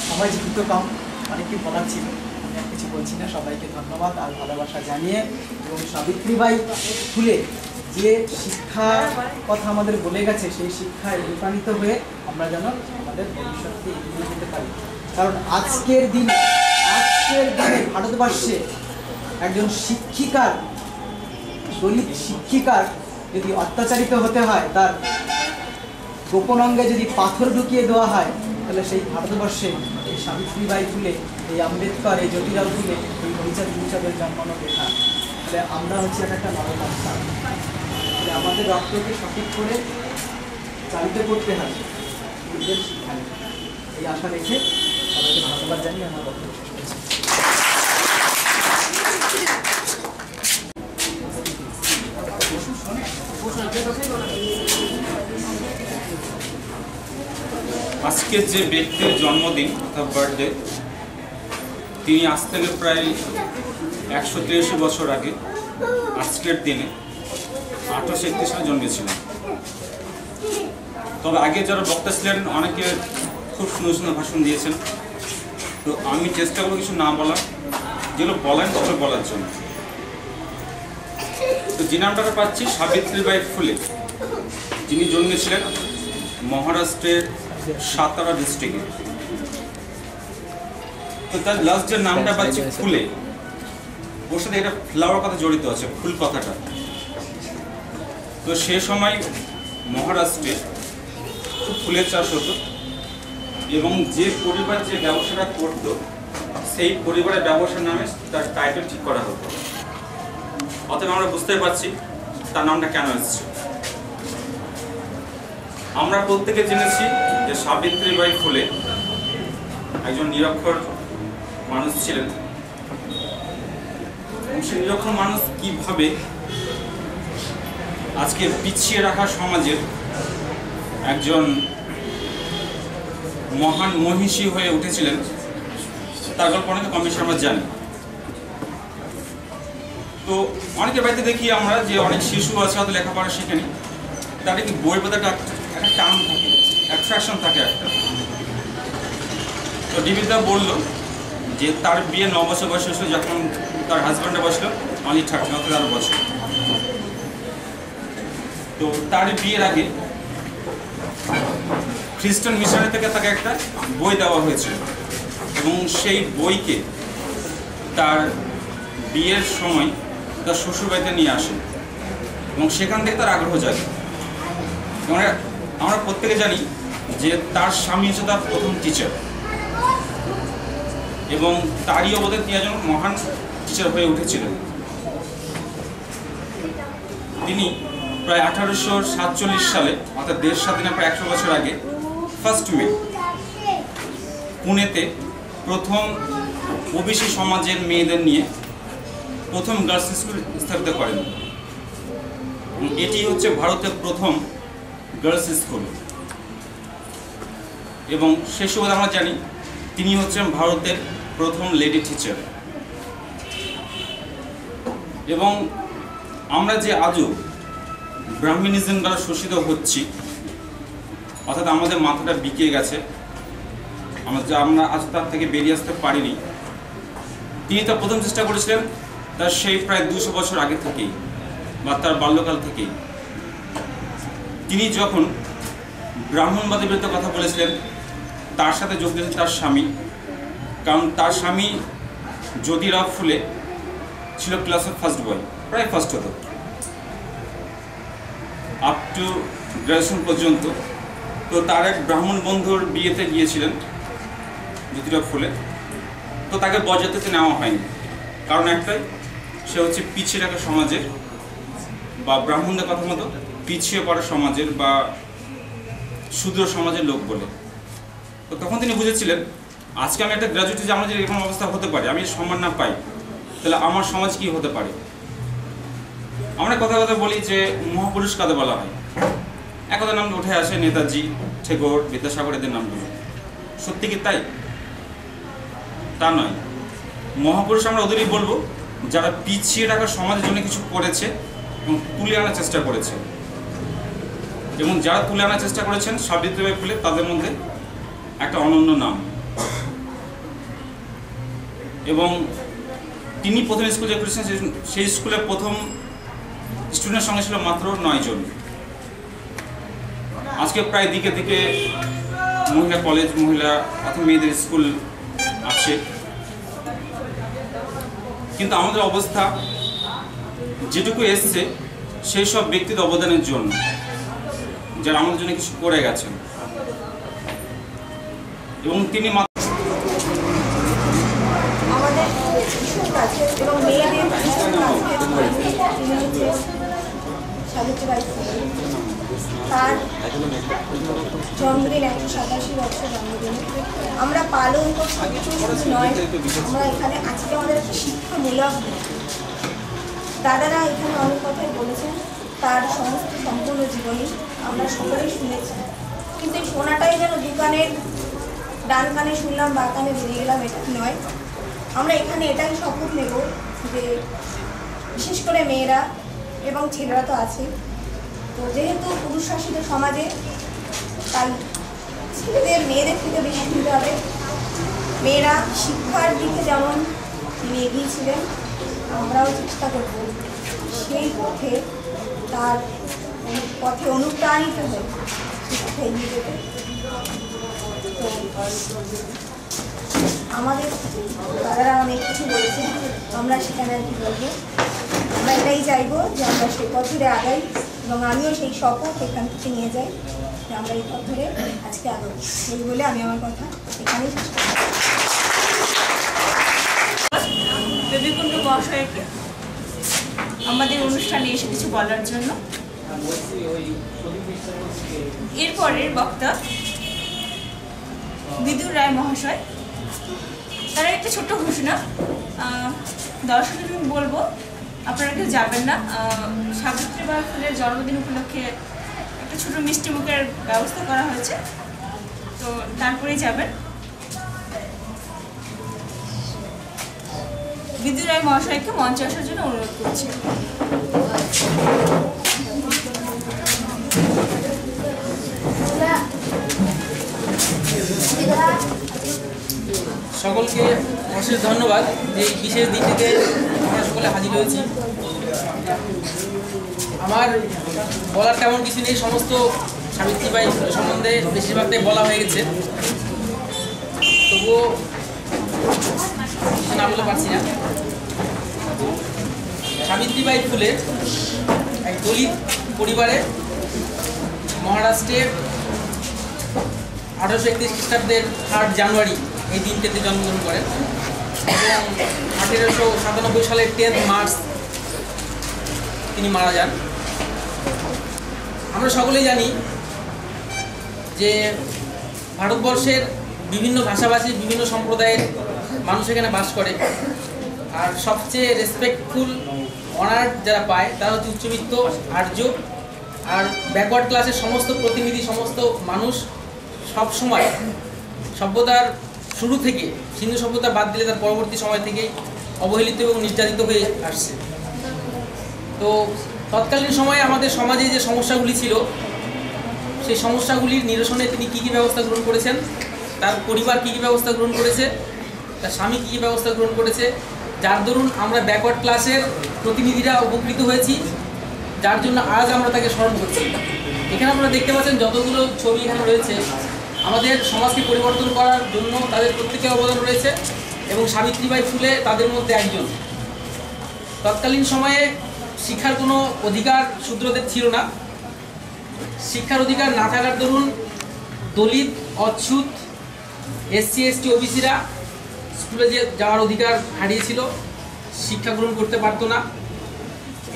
সবাই যেহেতু কম, অনেক কি বলার ছিল, আমি আর কিছু বলছি না। সবাইকে ধন্যবাদ আর ভালোবাসা জানিয়ে, এবং সাবিত্রীবাই ফুলে যে শিক্ষার কথা আমাদের বলে গেছে সেই শিক্ষায় অনুপ্রাণিত হয়ে আমরা যেন আমাদের ভবিষ্যৎকে এগিয়ে যেতে পারি। কারণ আজকের দিনে ভারতবর্ষে একজন শিক্ষিকার, দলিত শিক্ষিকার যদি অত্যাচারিত হতে হয়, তার গোপন অঙ্গে যদি পাথর ঢুকিয়ে দেওয়া হয়, তাহলে সেই ভারতবর্ষে এই সাবিত্রীবাই ফুলে, এই আম্বেদকর, এই জ্যোতিরাও ফুলে, এই হরিচাঁদ মুখার্জির জন্মানো দেখা। তাহলে আমরা হচ্ছে একটা নরমাত্রা, তাহলে আমাদের রক্তকে সঠিক করে চালিত করতে হবে নিজের শিক্ষায়। এই আশা রেখে সবাইকে ধন্যবাদ জানিয়ে আমার বক্তব্য শেষ করছি। আজকের যে ব্যক্তির জন্মদিন অর্থাৎ বার্থডে, তিনি আজ থেকে প্রায় 183 বছর আগে আজকের দিনে 1831 সালে জন্মেছিলেন। তবে আগে যারা বক্তা ছিলেন অনেকে খুব সুন্দর সুন্দর ভাষণ দিয়েছেন, তো আমি চেষ্টা করবো কিছু না বলার, যেগুলো বলেন সেগুলো বলার জন্য। তো যে নামটা পাচ্ছি সাবিত্রীবাই ফুলে, যিনি জন্মেছিলেন মহারাষ্ট্রের সাতারা ডিস্ট্রিক্টে। তো তার লাস্ট যে নামটা পাচ্ছি ফুলে, ওর সাথে এটা ফ্লাওয়ার কথা জড়িত আছে, ফুল কথাটা। তো সে সময় মহারাষ্ট্রে ফুলের চাষ হতো, এবং যে পরিবার যে ব্যবসাটা করতো সেই পরিবারের ব্যবসার নামে তার টাইটেল ঠিক করা হতো। অতএব আমরা বুঝতে পারছি তার নামটা কেন এসেছে। আমরা প্রত্যেকে জেনেছি যে সাবিত্রীবাই ফুলে একজন নিরক্ষর মানুষ ছিলেন, এবং সে নিরক্ষর মানুষ কিভাবে আজকে পিছিয়ে রাখা সমাজের একজন মহান মহিষী হয়ে উঠেছিলেন, তার গল্প অনেকে কম বেশি আমরা জানি। তো অনেকের বাড়িতে দেখি আমরা যে অনেক শিশু আছে হয়তো লেখাপড়া শিখেনি, তাদের কি বইয়ের প্রতি একটা টান থাকে, অ্যাট্রাকশন থাকে একটা। তো ডিবিদা বলল যে তার বিয়ে 9 বছর বয়স হয়েছিল, যখন তার হাজব্যান্ডে বসলো অনলি 13 বছর। তো তার বিয়ের আগে খ্রিস্টান মিশনারি থেকে তাকে একটা বই দেওয়া হয়েছিল, এবং সেই বইকে তার বিয়ের সময় তার শ্বশুরবাড়িতে নিয়ে আসে, এবং সেখান থেকে তার আগ্রহ জাগে। আমরা প্রত্যেকে জানি যে তার স্বামী হচ্ছে তার প্রথম টিচার, এবং তারই অবদানে তিনি একজন মহান টিচার হয়ে উঠেছিলেন। তিনি প্রায় 1847 সালে, অর্থাৎ দেশ স্বাধীনের প্রায় 100 বছর আগে 1 মে পুনেতে প্রথম ওবিসি সমাজের মেয়েদের নিয়ে প্রথম গার্লস স্কুল স্থাপিত করেন। এটি হচ্ছে ভারতের প্রথম গার্লস স্কুল, এবং সেই সুবাদে আমরা জানি তিনি হচ্ছেন ভারতের প্রথম লেডি টিচার। এবং আমরা যে আজও ব্রাহ্মণিজম দ্বারা শোষিত হচ্ছি, অর্থাৎ আমাদের মাথাটা বিকে গেছে, আমরা আজ তার থেকে বেরিয়ে আসতে পারিনি। তিনি তার প্রথম চেষ্টা করেছিলেন তার সেই প্রায় 200 বছর আগে থেকেই, বা তার বাল্যকাল থেকেই। তিনি যখন ব্রাহ্মণবাদের বিরুদ্ধে কথা বলেছিলেন, তার সাথে যোগ দিয়েছেন তার স্বামী, কারণ তার স্বামী জ্যোতিরাও ফুলে ছিল ক্লাসের ফার্স্ট বয়, প্রায় ফার্স্ট হতো আপ টু গ্র্যাজুয়েশন পর্যন্ত। তো তার এক ব্রাহ্মণ বন্ধুর বিয়েতে গিয়েছিলেন জ্যোতিরাও ফুলে, তো তাকে বরযাত্রীতে নেওয়া হয়নি, কারণ একটাই সে হচ্ছে পিছিয়ে রাখা সমাজের বা ব্রাহ্মণদের কথা মতো পিছিয়ে পড়া সমাজের বা ক্ষুদ্র সমাজের লোক বলে। তো তখন তিনি বুঝেছিলেন আজকে আমি একটা গ্র্যাজুয়েট যে আমার যে এরকম অবস্থা হতে পারে, আমি সম্মান না পাই, তাহলে আমার সমাজ কি হতে পারে। আমরা কথা কথা বলি যে মহাপুরুষ কাদের বলা হয়, একদা নাম উঠে আসে নেতাজি, ঠেগোর, বিদ্যাসাগর এদের নামগুলো। সত্যি কি তাই? তা নয়। মহাপুরুষ আমরা ওদেরই বলবো যারা পিছিয়ে রাখা সমাজের জন্য কিছু করেছে এবং তুলে আনার চেষ্টা করেছে। এবং যারা তুলে আনার চেষ্টা করেছেন সাবিত্রীবাই ফুলে তাদের মধ্যে একটা অনন্য নাম। এবং তিনি প্রথম স্কুল যে করেছেন সেই স্কুলের প্রথম স্টুডেন্টের সঙ্গে ছিল মাত্র 9 জন। আজকে প্রায় দিকে দিকে মহিলা কলেজ, মহিলা অথবা মেয়েদের স্কুল আছে। কিন্তু আমাদের অবস্থা যেটুকু এসছে সেই সব ব্যক্তির অবদানের জন্য, যারা আমাদের জন্য কিছু করে গেছেন। এবং তিনি আমাদের ভীষণ কাছে এবং মেয়েদের ভীষণ কাছে সাবিত্রীবাই ফুলে। তার জন্মদিন 187 বছর জন্মদিন আমরা পালন করছি, শুধু নয়, আমরা এখানে আজকে আমাদের একটা শিক্ষামূলক, দাদারা এখানে অনেক কথাই বলেছেন, তার সমস্ত সম্পূর্ণ জীবনী আমরা সকলেই শুনেছি। কিন্তু এই শোনাটাই যেন দোকানের ডান কানে শুনলাম বা কানে বেরিয়ে গেলাম, এটা নয়। আমরা এখানে এটাই শপথ নেব যে বিশেষ করে মেয়েরা এবং ছেলেরা তো আছে, তো যেহেতু পুরুষ শাসিত সমাজে তাই ছেলেদের মেয়েদের থেকে বেশি শুনতে হবে। মেয়েরা শিক্ষার দিকে যেমন তিনি এগিয়েছিলেন, আমরাও চেষ্টা করব সেই পথে, তার পথে অনুপ্রাণিত হয়ে সেই পথে এগিয়ে যেতে। তো আমাদের দাদারা অনেক কিছু বলেছেন, আমরা সেখানে আর কি বলবো, আমরা এটাই চাইবো যে আমরা সেই পথ ধরে আগাই এবং আমিও সেই শপথ এখান থেকে নিয়ে যাই যে আমরা এই পথ ধরে আজকে আগাবো। এই বলে আমি আমার কথা এখানেই শেষ করছি। দেবীকুণ্ড মহাশয়কে আমাদের অনুষ্ঠানে এসে কিছু বলার জন্য। এরপরের বক্তা বিদুর রায় মহাশয়, তারা একটা ছোট্ট ঘোষণা। দর্শকদের আমি বলবো আপনারা কেউ যাবেন না, সাবিত্রীবাই ফুলের জন্মদিন উপলক্ষে একটা ছোট মিষ্টি মুখের ব্যবস্থা করা হয়েছে, তো তারপরেই যাবেন। বিদুর রায় মহাশয়কে মঞ্চে আসার জন্য অনুরোধ করছি। সকলকে অশেষ ধন্যবাদ যে এই বিশেষ দিনটিতে আমরা সকলে হাজির হয়েছি। আমার বলার তেমন কিছু নেই, সমস্ত সাবিত্রীবাই সম্বন্ধে বেশিরভাগটাই বলা হয়ে গেছে, তবুও না বলে পারছি না। সাবিত্রীবাই ফুলে এক দলিত পরিবারে মহারাষ্ট্রে 1831 খ্রিস্টাব্দের 3 জানুয়ারি এই দিনটিতে জন্মগ্রহণ করেন এবং 1897 সালের 10 মার্চ তিনি মারা যান। আমরা সকলেই জানি যে ভারতবর্ষের বিভিন্ন ভাষাভাষী, বিভিন্ন সম্প্রদায়ের মানুষ এখানে বাস করে, আর সবচেয়ে রেসপেক্টফুল অনার যারা পায় তারা হচ্ছে উচ্চবিত্ত আর্য। আর ব্যাকওয়ার্ড ক্লাসের সমস্ত প্রতিনিধি, সমস্ত মানুষ সব সময় সভ্যতার শুরু থেকে, সিন্ধু সভ্যতা বাদ দিলে তার পরবর্তী সময় থেকেই অবহেলিত এবং নির্যাতিত হয়ে আসছে। তো তৎকালীন সময়ে আমাদের সমাজে যে সমস্যাগুলি ছিল, সেই সমস্যাগুলির নিরসনে তিনি কী কী ব্যবস্থা গ্রহণ করেছেন, তার পরিবার কী কী ব্যবস্থা গ্রহণ করেছে, তার স্বামী কী কী ব্যবস্থা গ্রহণ করেছে, যার দরুন আমরা ব্যাকওয়ার্ড ক্লাসের প্রতিনিধিরা উপকৃত হয়েছি, যার জন্য আজ আমরা তাকে স্মরণ করছি। এখানে আপনারা দেখতে পাচ্ছেন যতগুলো ছবি এখানে রয়েছে, আমাদের সমাজকে পরিবর্তন করার জন্য তাদের প্রত্যেকের অবদান রয়েছে এবং সাবিত্রীবাই ফুলে তাদের মধ্যে একজন। তৎকালীন সময়ে শিক্ষার কোনো অধিকার শূদ্রদের ছিল না। শিক্ষার অধিকার না থাকার দরুন দলিত, অচ্ছুত, SC ST OBCরা স্কুলে যাওয়ার অধিকার হারিয়েছিল। শিক্ষা গ্রহণ করতে পারতো না।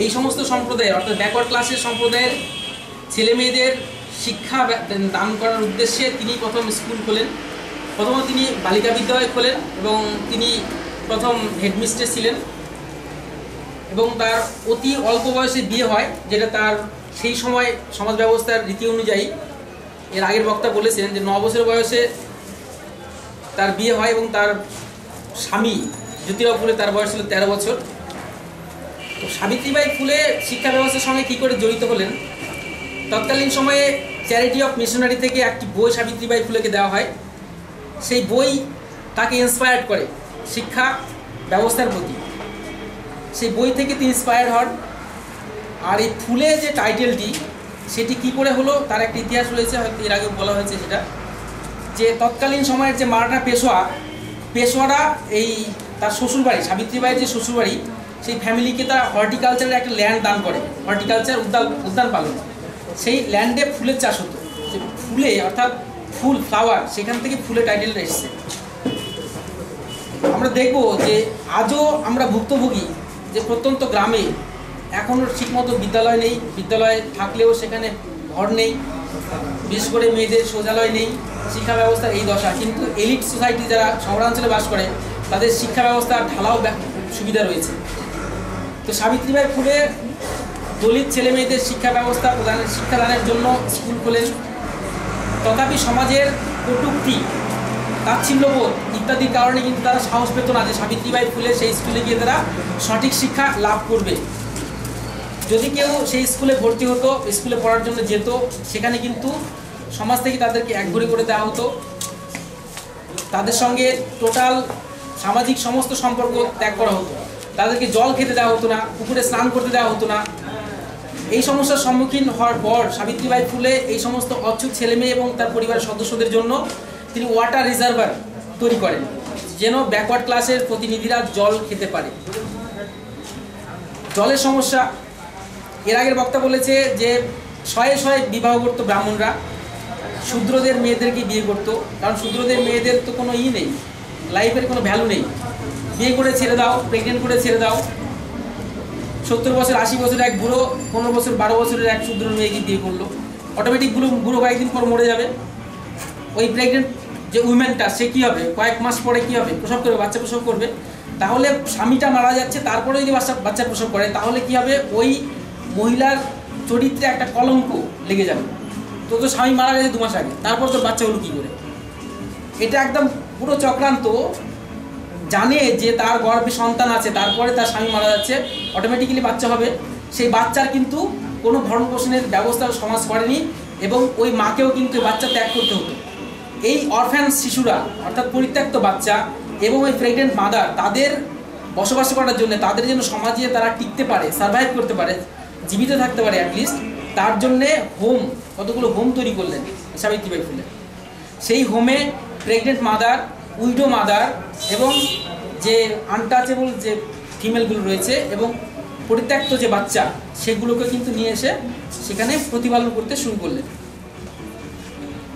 এই সমস্ত সম্প্রদায়ের অর্থাৎ ব্যাকওয়ার্ড ক্লাসের সম্প্রদায়ের ছেলে মেয়েদের শিক্ষা দান করার উদ্দেশ্যে তিনি প্রথম স্কুল খোলেন। প্রথমত তিনি বালিকা বিদ্যালয় খোলেন এবং তিনি প্রথম হেডমিস্ট্রেস ছিলেন এবং তার অতি অল্প বয়সে বিয়ে হয়, যেটা তার সেই সময় সমাজ ব্যবস্থার রীতি অনুযায়ী, এর আগের বক্তা বলেছেন যে 9 বছর বয়সে তার বিয়ে হয় এবং তার স্বামী জ্যোতিরাও ফুলে তার বয়স ছিল 13 বছর। তো সাবিত্রীবাই ফুলে শিক্ষা ব্যবস্থার সঙ্গে কী করে জড়িত হলেন, তৎকালীন সময়ে চ্যারিটি অফ মিশনারি থেকে একটি বই সাবিত্রীবাই ফুলেকে দেওয়া হয়। সেই বই তাকে ইন্সপায়ার্ড করে শিক্ষা ব্যবস্থার প্রতি। সেই বই থেকে তিনি ইন্সপায়ার্ড হন। আর এই ফুলে যে টাইটেলটি, সেটি কি করে হলো তার একটা ইতিহাস রয়েছে, হয়তো এর আগে বলা হয়েছে সেটা, যে তৎকালীন সময়ের যে মারাঠা পেশোয়ারা এই তার শ্বশুরবাড়ি, সাবিত্রীবাইয়ের যে শ্বশুরবাড়ি, সেই ফ্যামিলিকে তারা হর্টিকালচারের একটা ল্যান্ড দান করে, হর্টিকালচার উদ্যান পালন। সেই ল্যান্ডে ফুলের চাষ হতো। যে ফুলে অর্থাৎ ফুল, ফ্লাওয়ার, সেখান থেকে ফুলের টাইটেলটা এসছে। আমরা দেখব যে আজও আমরা ভুক্তভোগী যে প্রত্যন্ত গ্রামে এখনও ঠিকমতো বিদ্যালয় নেই, বিদ্যালয় থাকলেও সেখানে ঘর নেই, বিশেষ করে মেয়েদের শৌচালয় নেই, শিক্ষা ব্যবস্থার এই দশা। কিন্তু এলিট সোসাইটি যারা শহরাঞ্চলে বাস করে তাদের শিক্ষা ব্যবস্থার ঢালাও সুবিধা রয়েছে। তো সাবিত্রীবাই ফুলে দলিত ছেলে মেয়েদের শিক্ষা ব্যবস্থা শিক্ষাদানের জন্য স্কুল খোলেন। তথাপি সমাজের কটূক্তি, তাচ্ছিল্যবোধ ইত্যাদির কারণে কিন্তু তারা সাহস পেত না যে সাবিত্রীবাই ফুলে সেই স্কুলে গিয়ে তারা সঠিক শিক্ষা লাভ করবে। যদি কেউ সেই স্কুলে ভর্তি হতো, স্কুলে পড়ার জন্য যেত, সেখানে কিন্তু সমাজ থেকে তাদেরকে একঘরে করে দেওয়া হতো। তাদের সঙ্গে টোটাল সামাজিক সমস্ত সম্পর্ক ত্যাগ করা হতো। তাদেরকে জল খেতে দেওয়া হতো না, পুকুরে স্নান করতে দেওয়া হতো না। এই সমস্যার সম্মুখীন হওয়ার পর সাবিত্রীবাই ফুলে এই সমস্ত অচ্ছুত ছেলে মেয়ে এবং তার পরিবারের সদস্যদের জন্য তিনি ওয়াটার রিজার্ভার তৈরি করেন, যেন ব্যাকওয়ার্ড ক্লাসের প্রতিনিধিরা জল খেতে পারে। জলের সমস্যা, এর আগের বক্তা বলেছে যে শয়ে শয়ে বিবাহ করতো ব্রাহ্মণরা, শূদ্রদের মেয়েদেরকে বিয়ে করতো, কারণ শূদ্রদের মেয়েদের তো কোনো নেই, লাইফের কোনো ভ্যালু নেই। বিয়ে করে ছেড়ে দাও, প্রেগনেন্ট করে ছেড়ে দাও। 70 বছর 80 বছরের এক বুড়ো 15 বছর 12 বছরের এক শূদ্র মেয়েকে বিয়ে করলো, অটোমেটিক বুড়ো কয়েকদিন পর মরে যাবে। ওই প্রেগনেন্ট যে উইমেনটা, সে কী হবে, কয়েক মাস পরে কী হবে, প্রসব করবে, বাচ্চা প্রসব করবে। তাহলে স্বামীটা মারা যাচ্ছে, তারপরে যদি বাচ্চা প্রসব করে, তাহলে কী হবে, ওই মহিলার চরিত্রে একটা কলঙ্ক লেগে যাবে। তো স্বামী মারা গেছে 2 মাস আগে, তারপর তোর বাচ্চা হলো কী করে? এটা একদম পুরো চক্রান্ত। জানে যে তার গর্ভে সন্তান আছে, তারপরে তার স্বামী মারা যাচ্ছে, অটোমেটিক্যালি বাচ্চা হবে। সেই বাচ্চার কিন্তু কোনো ভরণ পোষণের ব্যবস্থা সমাজ করেনি এবং ওই মাকেও কিন্তু বাচ্চা ত্যাগ করতে হতো। এই অরফ্যান শিশুরা, অর্থাৎ পরিত্যক্ত বাচ্চা এবং ওই প্রেগনেন্ট মাদার, তাদের বসবাস করার জন্য, তাদের জন্য সমাজে তারা টিকতে পারে, সার্ভাইভ করতে পারে, জীবিত থাকতে পারে অ্যাটলিস্ট, তার জন্যে কতগুলো হোম তৈরি করলেন সাবিত্রীবাই ফুলে। সেই হোমে প্রেগনেন্ট মাদার, উইডো মাদার এবং যে আনটাচেবল যে ফিমেলগুলো রয়েছে এবং পরিত্যক্ত যে বাচ্চা, সেগুলোকে কিন্তু নিয়ে এসে সেখানে প্রতিপালন করতে শুরু করলেন।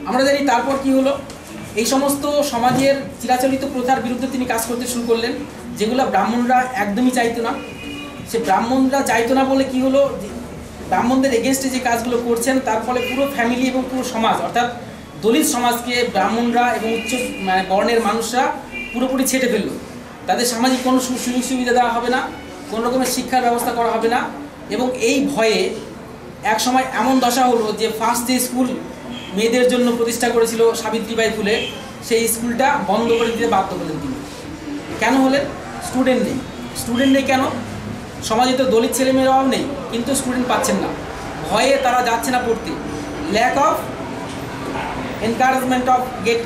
আমরা জানি তারপর কি হলো, এই সমস্ত সমাজের চিরাচরিত প্রথার বিরুদ্ধে তিনি কাজ করতে শুরু করলেন, যেগুলো ব্রাহ্মণরা একদমই চাইতো না। সে ব্রাহ্মণরা চাইতো না বলে কি হলো, ব্রাহ্মণদের এগেনস্টে যে কাজগুলো করছেন, তার ফলে পুরো ফ্যামিলি এবং পুরো সমাজ, অর্থাৎ দলিত সমাজকে ব্রাহ্মণরা এবং উচ্চ বর্ণের মানুষরা পুরোপুরি ছেটে ফেলল। তাদের সামাজিক কোনো সুযোগ সুবিধা দেওয়া হবে না, কোনো রকমের শিক্ষার ব্যবস্থা করা হবে না। এবং এই ভয়ে এক সময় এমন দশা হলো যে ফার্স্ট যে স্কুল মেয়েদের জন্য প্রতিষ্ঠা করেছিল সাবিত্রীবাই ফুলে, সেই স্কুলটা বন্ধ করে দিতে বাধ্য হলেন তিনি। কেন হলেন? স্টুডেন্ট নেই। কেন? সমাজে তো দলিত ছেলেমেয়েরাও নেই, কিন্তু স্টুডেন্ট পাচ্ছেন না, ভয়ে তারা যাচ্ছে না পড়তে। Lack of encouragement of get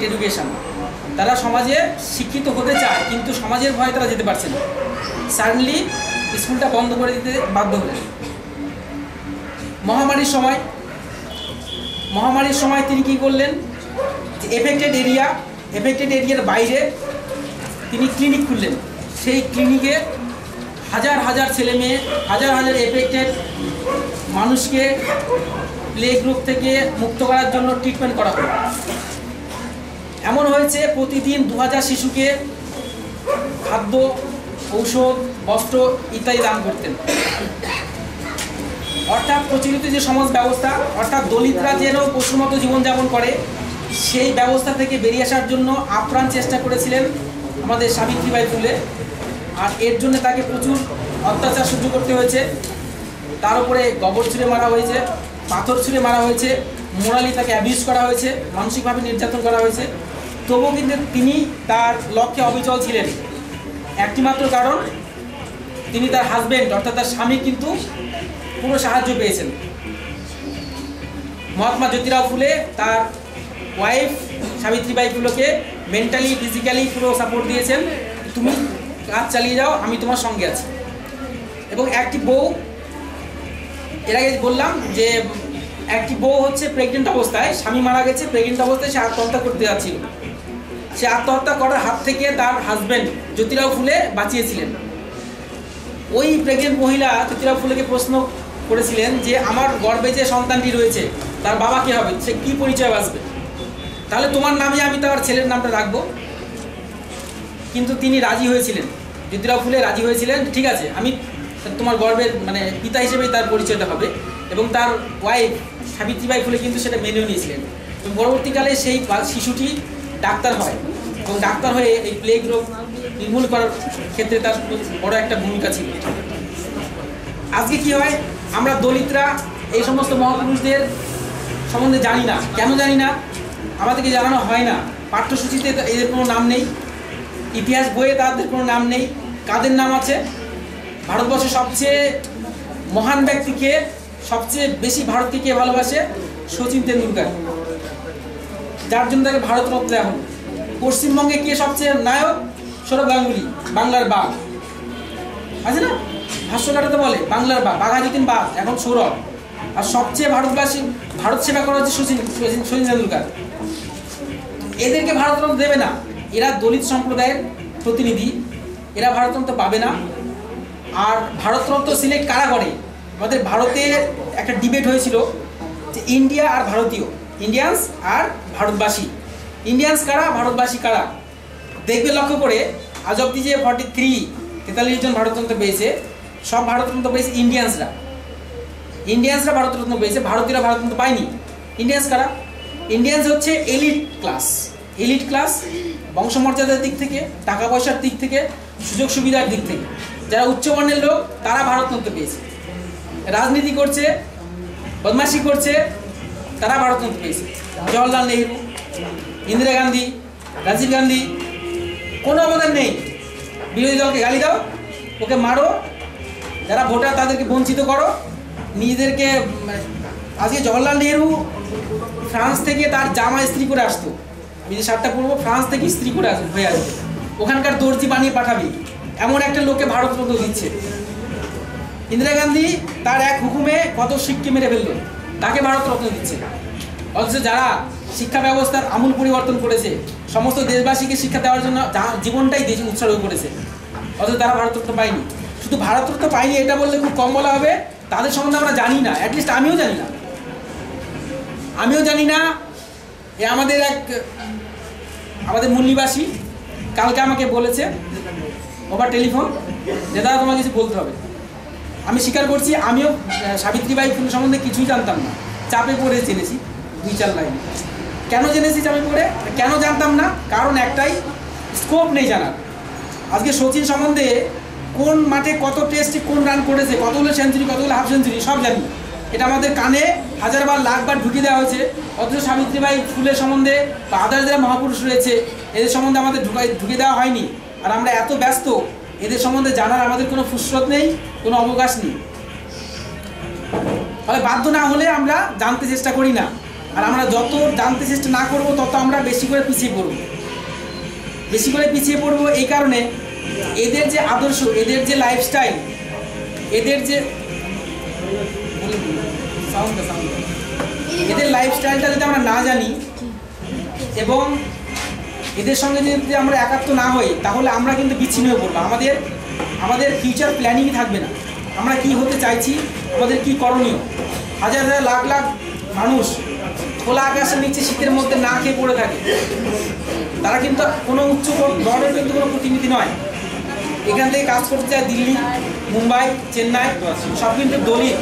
education. তারা সমাজে শিক্ষিত হতে চায়, কিন্তু সমাজের ভয়ে তারা যেতে পারছে না। সাডেনলি স্কুলটা বন্ধ করে দিতে বাধ্য হলেন। মহামারীর সময় তিনি কী করলেন, যে এফেক্টেড এরিয়ার বাইরে তিনি ক্লিনিক খুললেন। সেই ক্লিনিকে হাজার হাজার ছেলে মেয়ে, হাজার হাজার এফেক্টেড মানুষকে প্লেগ রোগ থেকে মুক্ত করার জন্য ট্রিটমেন্ট করা হলো। এমন হয়েছে প্রতিদিন 2000 শিশুকে খাদ্য ঔষধ, বস্ত্র ইত্যাদি দান করতেন। অর্থাৎ প্রচলিত যে সমাজ ব্যবস্থা, অর্থাৎ দলিতরা যেন পশুর মতো জীবনযাপন করে, সেই ব্যবস্থা থেকে বেরিয়ে আসার জন্য আপ্রাণ চেষ্টা করেছিলেন আমাদের সাবিত্রীবাই ফুলে। আর এর জন্য তাকে প্রচুর অত্যাচার সহ্য করতে হয়েছে। তার উপরে গোবর ছুঁড়ে মারা হয়েছে, পাথর ছুঁড়ে মারা হয়েছে, মোরালি তাকে অ্যাবিউজ করা হয়েছে, মানসিকভাবে নির্যাতন করা হয়েছে। তবুও কিন্তু তিনি তার লক্ষ্যে অবিচল ছিলেন। একটি মাত্র কারণ, তিনি তার হাজবেন্ড অর্থাৎ তার স্বামী কিন্তু পুরো সাহায্য পেয়েছেন। মহাত্মা জ্যোতিরাও ফুলে তার ওয়াইফ সাবিত্রীবাই ফুলেকে মেন্টালি, ফিজিক্যালি পুরো সাপোর্ট দিয়েছেন। তুমি কাজ চালিয়ে যাও, আমি তোমার সঙ্গে আছি। এবং একটি বউ, এর আগে বললাম যে একটি বউ হচ্ছে প্রেগনেন্ট অবস্থায়, স্বামী মারা গেছে, প্রেগনেন্ট অবস্থায় সে আত্মহত্যা করতে যাচ্ছিল। সে আত্মহত্যা করার হাত থেকে তার হাজব্যান্ড জ্যোতিরাও ফুলে বাঁচিয়েছিলেন। ওই প্রেগনেন্ট মহিলা জ্যোতিরাও ফুলেকে প্রশ্ন করেছিলেন যে আমার গর্ভে যে সন্তানটি রয়েছে তার বাবা কে হবে, সে কি পরিচয় বাঁচবে, তাহলে তোমার নামে আমি তার ছেলের নামটা রাখবো। কিন্তু তিনি রাজি হয়েছিলেন, জ্যোতিরাও ফুলে রাজি হয়েছিলেন, ঠিক আছে আমি তোমার গর্বের মানে পিতা হিসেবেই তার পরিচয়টা হবে। এবং তার ওয়াইফ সাবিত্রীবাই ফুলে কিন্তু সেটা মেনেও নিয়েছিলেন। এবং পরবর্তীকালে সেই শিশুটি ডাক্তার হয় এবং ডাক্তার হয়ে এই প্লেগ রোগ নির্মূল করার ক্ষেত্রে তার বড় একটা ভূমিকা ছিল। আজকে কি হয়, আমরা দলিতরা এই সমস্ত মহাপুরুষদের সম্বন্ধে জানি না। কেন জানি না? আমাদেরকে জানানো হয় না। পাঠ্যসূচিতে এদের কোনো নাম নেই, ইতিহাস বইয়ে তাদের কোনো নাম নেই। কাদের নাম আছে? ভারতবর্ষের সবচেয়ে মহান ব্যক্তিকে, সবচেয়ে বেশি ভারতকে কে ভালোবাসে? শচীন তেন্ডুলকার, যার জন্য তাকে ভারতরত্ন দেওয়া হলো। পশ্চিমবঙ্গে কে সবচেয়ে নায়ক? সৌরভ গাঙ্গুলি, বাংলার বাঘ আছে না, ভাষ্যকারতে বলে বাংলার বাঘ, বাঘাযতীন বাঘ, এখন সৌরভ। আর সবচেয়ে ভারতবাসী, ভারত সেবা করা হচ্ছে শচীন তেন্ডুলকার। এদেরকে ভারতরত্ন দেবে না, এরা দলিত সম্প্রদায়ের প্রতিনিধি, এরা ভারতরত্ন পাবে না। আর ভারতরত্ন সিলেক্ট কারা করে? আমাদের ভারতে একটা ডিবেট হয়েছিল যে ইন্ডিয়া আর ভারতীয়, ইন্ডিয়ান্স আর ভারতবাসী। ইন্ডিয়ান্স কারা, ভারতবাসী কারা? দেখবে লক্ষ্য করে, আজ অব্দি যে 43 জন ভারতরত্ন পেয়েছে, সব ভারতরত্ন পেয়েছে ইন্ডিয়ান্সরা। ইন্ডিয়ান্সরা ভারতরত্ন পেয়েছে, ভারতীয়রা ভারতরত্ন পায়নি। ইন্ডিয়ান্স কারা? ইন্ডিয়ান্স হচ্ছে এলিট ক্লাস। এলিট ক্লাস বংশমর্যাদার দিক থেকে, টাকা পয়সার দিক থেকে, সুযোগ সুবিধার দিক থেকে যারা উচ্চবর্ণের লোক, তারা ভারতরত্ন পেয়েছে। রাজনীতি করছে, বদমাশি করছে, তারা ভারতরত্ন পেয়েছে। জওহরলাল নেহরু, ইন্দিরা গান্ধী, রাজীব গান্ধী কোনো অবদান নেই। বিরোধী দলকে গালি দাও, ওকে মারো, যারা ভোটার তাদেরকে বঞ্চিত করো, নিজেদেরকে। আজকে জওহরলাল নেহরু ফ্রান্স থেকে তার জামা ইস্ত্রি করে আসতো, আমি যে শার্টটা পরবো ফ্রান্স থেকে ইস্ত্রি করে হয়ে আসবে, ওখানকার দর্জি বানিয়ে পাঠাবি, এমন একটা লোককে ভারতরত্ন দিচ্ছে। ইন্দিরা গান্ধী তার এক হুকুমে কত শিখকে মেরে ফেললো, তাকে ভারতরত্ন দিচ্ছে। অথচ যারা শিক্ষা ব্যবস্থার আমূল পরিবর্তন করেছে, সমস্ত দেশবাসীকে শিক্ষা দেওয়ার জন্য জীবনটাই দেশ উৎসর্গ করেছে, অথচ তারা ভারতরত্ন পায়নি। শুধু ভারতরত্ন পায়নি এটা বললে খুব কম বলা হবে, তাদের সম্বন্ধে আমরা জানি না, অ্যাটলিস্ট আমিও জানি না। আমাদের মূলনিবাসী কালকে আমাকে বলেছে ওভার টেলিফোন যে দাদা তোমাকে কিছু বলতে হবে। আমি স্বীকার করছি, আমিও সাবিত্রীবাই ফুলে সম্বন্ধে কিছুই জানতাম না, চাপে পড়ে জেনেছি 2-4 লাইন। কেন জেনেছি চাপে পড়ে? কেন জানতাম না? কারণ একটাই, স্কোপ নেই জানার। আজকে শচীন সম্বন্ধে কোন মাঠে কত টেস্টে কোন রান করেছে, কতগুলো সেঞ্চুরি, কতগুলো হাফ সেঞ্চুরি, সব জানি। এটা আমাদের কানে হাজারবার লাখবার ঢুকিয়ে দেওয়া হয়েছে। অথচ সাবিত্রীবাই ফুলের সম্বন্ধে বা আদার্স যারা মহাপুরুষ রয়েছে এদের সম্বন্ধে আমাদের ঢুকিয়ে দেওয়া হয়নি। আর আমরা এত ব্যস্ত, এদের সম্বন্ধে জানার আমাদের কোনো ফুসরত নেই, কোনো অবকাশ নেই। ফলে বাধ্য না হলে আমরা জানতে চেষ্টা করি না। আর আমরা যত জানতে চেষ্টা না করব তত আমরা বেশি করে পিছিয়ে পড়ব। এই কারণে এদের যে আদর্শ, এদের যে লাইফস্টাইল, এদের লাইফস্টাইলটা যদি আমরা না জানি এবং এদের সঙ্গে যদি আমরা একাত্ম না হই, তাহলে আমরা কিন্তু বিচ্ছিন্ন হয়ে পড়বো। আমাদের ফিউচার প্ল্যানিংই থাকবে না। আমরা কি হতে চাইছি, আমাদের কি করণীয়। হাজার হাজার লাখ লাখ মানুষ খোলা আকাশের নিচে শীতের মধ্যে না খেয়ে পড়ে থাকে, তারা কিন্তু কোনো উচ্চ বর্ণের কিন্তু কোনো প্রতিনিধি নয়। এখান থেকে কাজ করতে যায় দিল্লি, মুম্বাই, চেন্নাই, সব কিন্তু দলিত,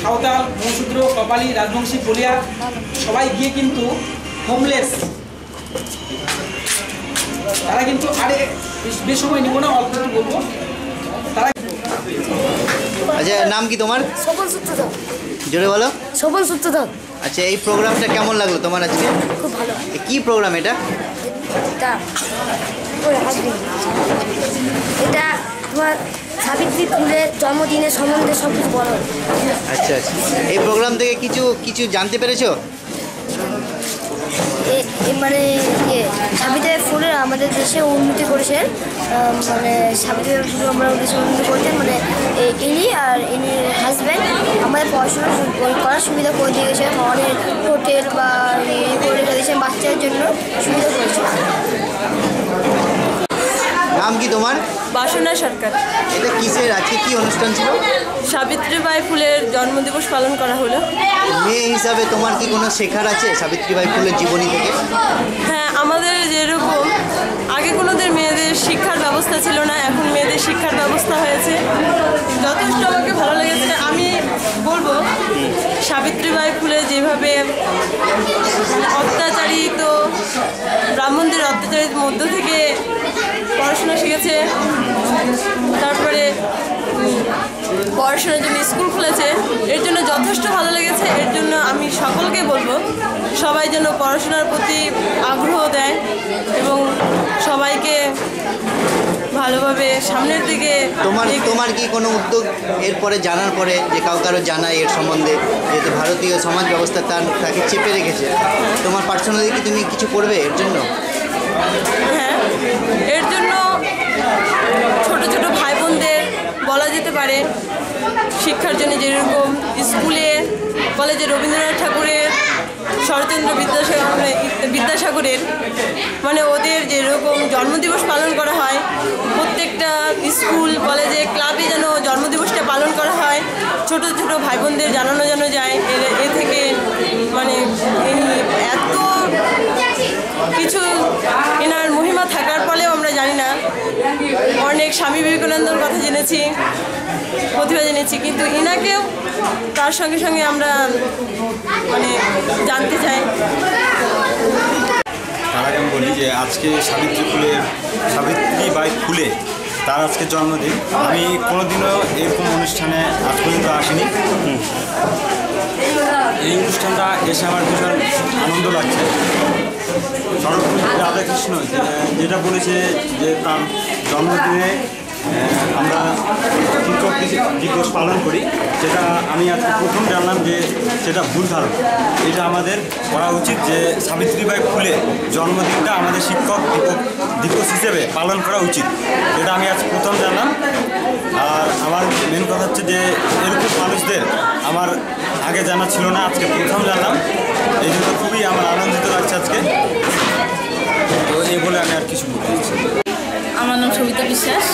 সাঁওতাল, মৌশূদ্র, কপালি, রাজবংশী, বলিয়া সবাই গিয়ে কিন্তু হোমলেস। তারা কিন্তু আরে বেশ সময় নিব না, অল্প একটু বলবো। তারা আচ্ছা, নাম কি তোমার? স্বপন সূত্রধর। জোরে বলো। স্বপন সূত্রধর। আচ্ছা, এই প্রোগ্রামটা কেমন লাগলো তোমার আজকে? খুব ভালো। কি প্রোগ্রাম এটা? এটা এটা তোমার সাবিত্রী ফুলের জন্মদিনের সম্বন্ধে সব কিছু বলো। আচ্ছা আচ্ছা, এই প্রোগ্রাম থেকে কিছু কিছু জানতে পেরেছো? মানে সাবিত্রী ফুলের আমাদের দেশে উন্নতি করেছেন, মানে সাবিত্রী ফুল আমরা দেশে উন্নতি করতেন, মানে ইনি আর ইনি হাজব্যান্ড আমাদের পড়াশোনা করার সুবিধা করে দিয়ে গেছেন, অনেক হোটেল বা করে দিয়েছেন, বাচ্চাদের জন্য সুবিধা করেছেন। নাম কি তোমার? বাসনা সরকার। এটা কিসের, আজকে কি অনুষ্ঠান ছিল? সাবিত্রীবাই ফুলের জন্মদিবস পালন করা হলো। মেয়ে হিসাবে তোমার কি কোনো শেখার আছে সাবিত্রীবাই ফুলের জীবনী থেকে? হ্যাঁ, আমাদের যেরকম আগে কোনোদের মেয়েদের শিক্ষার ব্যবস্থা ছিল না, এখন মেয়েদের শিক্ষার ব্যবস্থা হয়েছে, যথেষ্ট আমাকে ভালো লেগেছে। আমি বলবো সাবিত্রীবাই ফুলে যেভাবে অত্যাচারিত ব্রাহ্মণদের অত্যাচারিত মধ্য থেকে পড়াশোনা শিখেছে, তারপরে পড়াশোনার জন্য স্কুল খুলেছে, এর জন্য যথেষ্ট ভালো লেগেছে। এর জন্য আমি সকলকে বলবো সবাই যেন পড়াশোনার প্রতি আগ্রহ দেয় এবং সবাইকে ভালোভাবে সামনের দিকে। তোমার কি কোনো উদ্যোগ এরপরে জানার পরে যে কারো জানায় এর সম্বন্ধে, যেহেতু ভারতীয় সমাজ ব্যবস্থা তাকে চেপে রেখেছে, তোমার পার্সোনালি কি তুমি কিছু করবে এর জন্য? হ্যাঁ, এর জন্য ছোট ছোট ভাই বোনদের বলা যেতে পারে শিক্ষার জন্য, যেরকম স্কুলে কলেজে রবীন্দ্রনাথ ঠাকুরের, শরৎচন্দ্র বিদ্যাসাগরের মানে ওদের যেরকম জন্মদিবস পালন করা হয়, প্রত্যেকটা স্কুল কলেজে ক্লাবে যেন জন্মদিবসটা পালন করা হয়, ছোট ছোট ভাই বোনদের জানানো যেন যায়। এ থেকে মানে এত কিছু এনার মহিমা থাকার ফলেও আমরা জানি না, অনেক স্বামী বিবেকানন্দর কথা জেনেছি, প্রতিভা জেনেছি, কিন্তু এনাকেও তার সঙ্গে সঙ্গে আমরা মানে জানতে চাই। তার আগে আমি বলি যে আজকে সাবিত্রীবাই ফুলে তার আজকে জন্মদিন। আমি কোনোদিনও এরকম অনুষ্ঠানে আজ পর্যন্ত আসিনি। এই অনুষ্ঠানটা এসে আমার ভীষণ আনন্দ লাগছে। সর্বপ্রথম রাধাকৃষ্ণ যেটা বলেছে যে তার জন্মদিনে আমরা শিক্ষক দিবস পালন করি, সেটা আমি আজকে প্রথম জানলাম যে সেটা ভুল ধারণা। এটা আমাদের করা উচিত যে সাবিত্রীবাই ফুলে জন্মদিনটা আমাদের শিক্ষক দিবস হিসেবে পালন করা উচিত, যেটা আমি আজ প্রথম জানলাম। আর আমার মেন কথা হচ্ছে যে এরকম মানুষদের আমার আগে জানা ছিল না, আজকে প্রথম জানলাম, এই জন্য খুবই আমার আনন্দিত লাগছে আজকে। তো এই বলে আমি আর কিছু বলতে চাচ্ছি। আমার নাম সবিতা বিশ্বাস,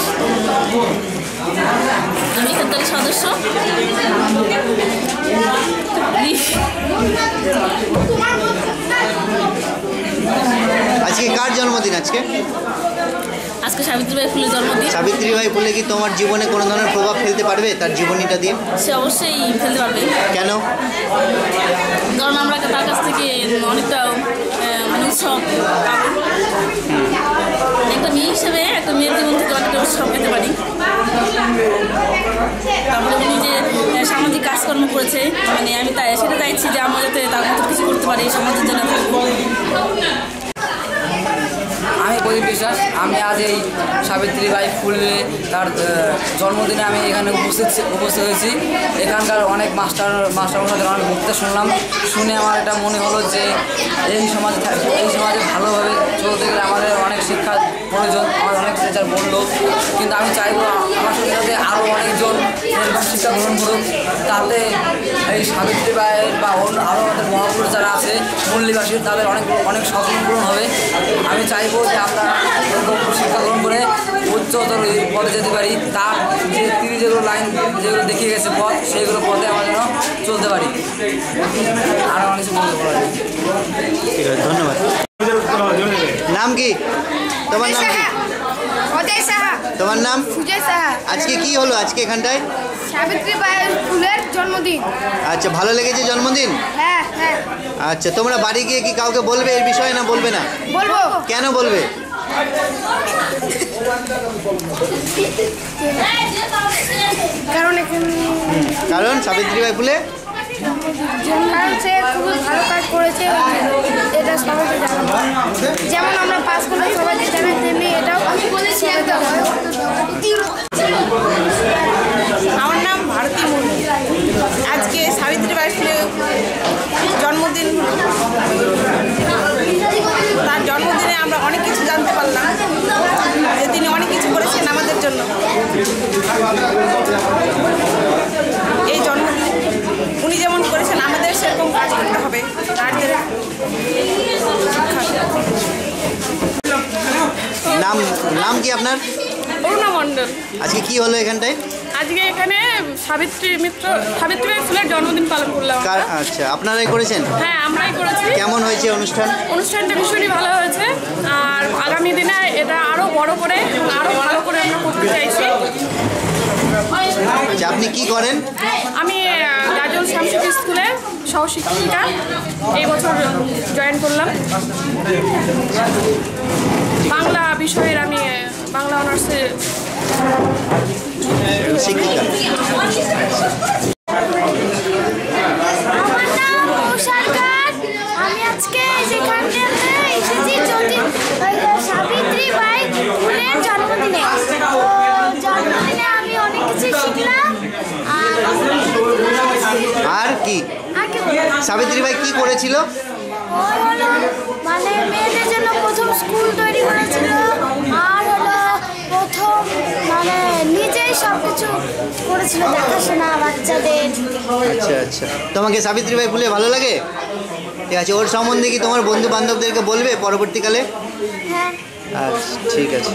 আমি এখানকার সদস্য। আজকে কার জন্মদিন? আজকে সাবিত্রীবাই ফুলের জন্মদিন। সাবিত্রীবাই ফুলে কি তোমার জীবনে কোনো ধরনের প্রভাব ফেলতে পারবে তার জীবনীটা দিয়ে? সে অবশ্যই ফেলতে পারবে। কেন? কারণ আমরা তার কাছ থেকে অনেকটা উৎসব পাবো। একটা মেয়ে হিসেবে একটা মেয়ের জীবন থেকে অনেকটা উৎসব পেতে পারি। তারপরে উনি যে সামাজিক কাজকর্ম করেছে, মানে আমি সেটা চাইছি যে আমরা যাতে তার মতো কিছু করতে পারি সমাজের জন্য। আমি প্রদীপ বিশ্বাস, আমি আজ এই সাবিত্রীবাই ফুলে তার জন্মদিনে আমি এখানে উপস্থিত হয়েছি। এখানকার অনেক মাস্টারমশাইদের অনেক বক্তৃতা শুনলাম, শুনে আমার এটা মনে হলো যে এই সমাজে ভালোভাবে চলতে গেলে আমাদের অনেক শিক্ষার প্রয়োজন। আমার অনেক টিচার বললো, কিন্তু আমি চাইবো আমার সাথে সাথে আরও অনেকজন এরকম শিক্ষা গ্রহণ করুক, তাতে এই সাবিত্রীবাইয়ের বা অন্য আরও আমাদের মহাপুরুষ যারা আছে মল্লিবাসীর, তাদের অনেক স্বপ্ন পূরণ হবে। আমি চাইবো যে আমরা শিক্ষা গ্রহণ করে উচ্চতর পদে যেতে পারি, তার যে তিনি যেগুলো লাইন যেগুলো দেখিয়ে গেছে পথ, সেইগুলো পথে আমরা যেন চলতে পারি। আরও অনেক কিছু বলতে পারি। ঠিক আছে, ধন্যবাদ। নাম কি তোমার? নাম কি? অজয় সাহা। তোমার নাম? সুজয় সাহা। আজকে কি হলো আজকে এখানটায়? সাবিত্রীবাই ফুলের জন্মদিন। আচ্ছা, ভালো লেগেছে জন্মদিন? হ্যাঁ হ্যাঁ। আচ্ছা, তোমরা বাড়ি গিয়ে কি কাউকে বলবে এর বিষয়ে না বলবে না? বলবো। কেন বলবে? কারণ সাবিত্রীবাই ফুলে কারণ সে খুবই ভালো কাজ করেছে, এটা সবাইকে জানাবো। যেমন আমরা পাস করলে সবাইকে জানাই, তেমনি এটাও সবাইকে হয়। আমার নাম ভারতী মুর্মু। আজকে সাবিত্রীবাই ফুলের জন্মদিন। তার জন্মদিনে আমরা অনেক কিছু জানতে পারলাম যে তিনি অনেক কিছু করেছেন আমাদের জন্য। এই জন্মদিন উনি যেমন করেছেন আমাদের সেরকম কাজ করতে হবে। নাম নাম কি আপনার? অরুণা মণ্ডল। আজকে কি হলো এখানটায়? আজকে এখানে সাবিত্রীবাই ফুলের জন্মদিন পালন করলাম। আচ্ছা, আপনারাই করেছেন? হ্যাঁ, আমরাই করেছি। কেমন হয়েছে অনুষ্ঠান? অনুষ্ঠানটা ভীষণই ভালো হয়েছে, আর আগামী দিনে এটা আরো বড় করে আরো ভালো করে আমরা করতে চাইছি। আচ্ছা, আপনি কি করেন? আমি গাজল শামসুদ্দিন স্কুলে সহশিক্ষিকা, এই বছর জয়েন করলাম। বাংলা বিষয়ের আমি বাংলা অনার্সের শিক্ষিকা। আমি আজকে যেখানে এসেছি সাবিত্রীবাই ফুলের জন্মদিনে। জন্মদিনে আমি অনেক কিছু শিখলাম। আর কি সাবিত্রীবাই কি করেছিল? মানে মেয়েদের জন্য প্রথম স্কুল তৈরি করেছিল, আর হলো প্রথম মানে নিজেই সব কিছু করেছিল, দেখাশোনা বাচ্চাদের। আচ্ছা আচ্ছা, তোমাকে সাবিত্রীবাই ফুলে ভালো লাগে? ঠিক আছে, ওর সম্বন্ধে কি তোমার বন্ধু বান্ধবদেরকে বলবে পরবর্তীকালে? হ্যাঁ। আচ্ছা, ঠিক আছে।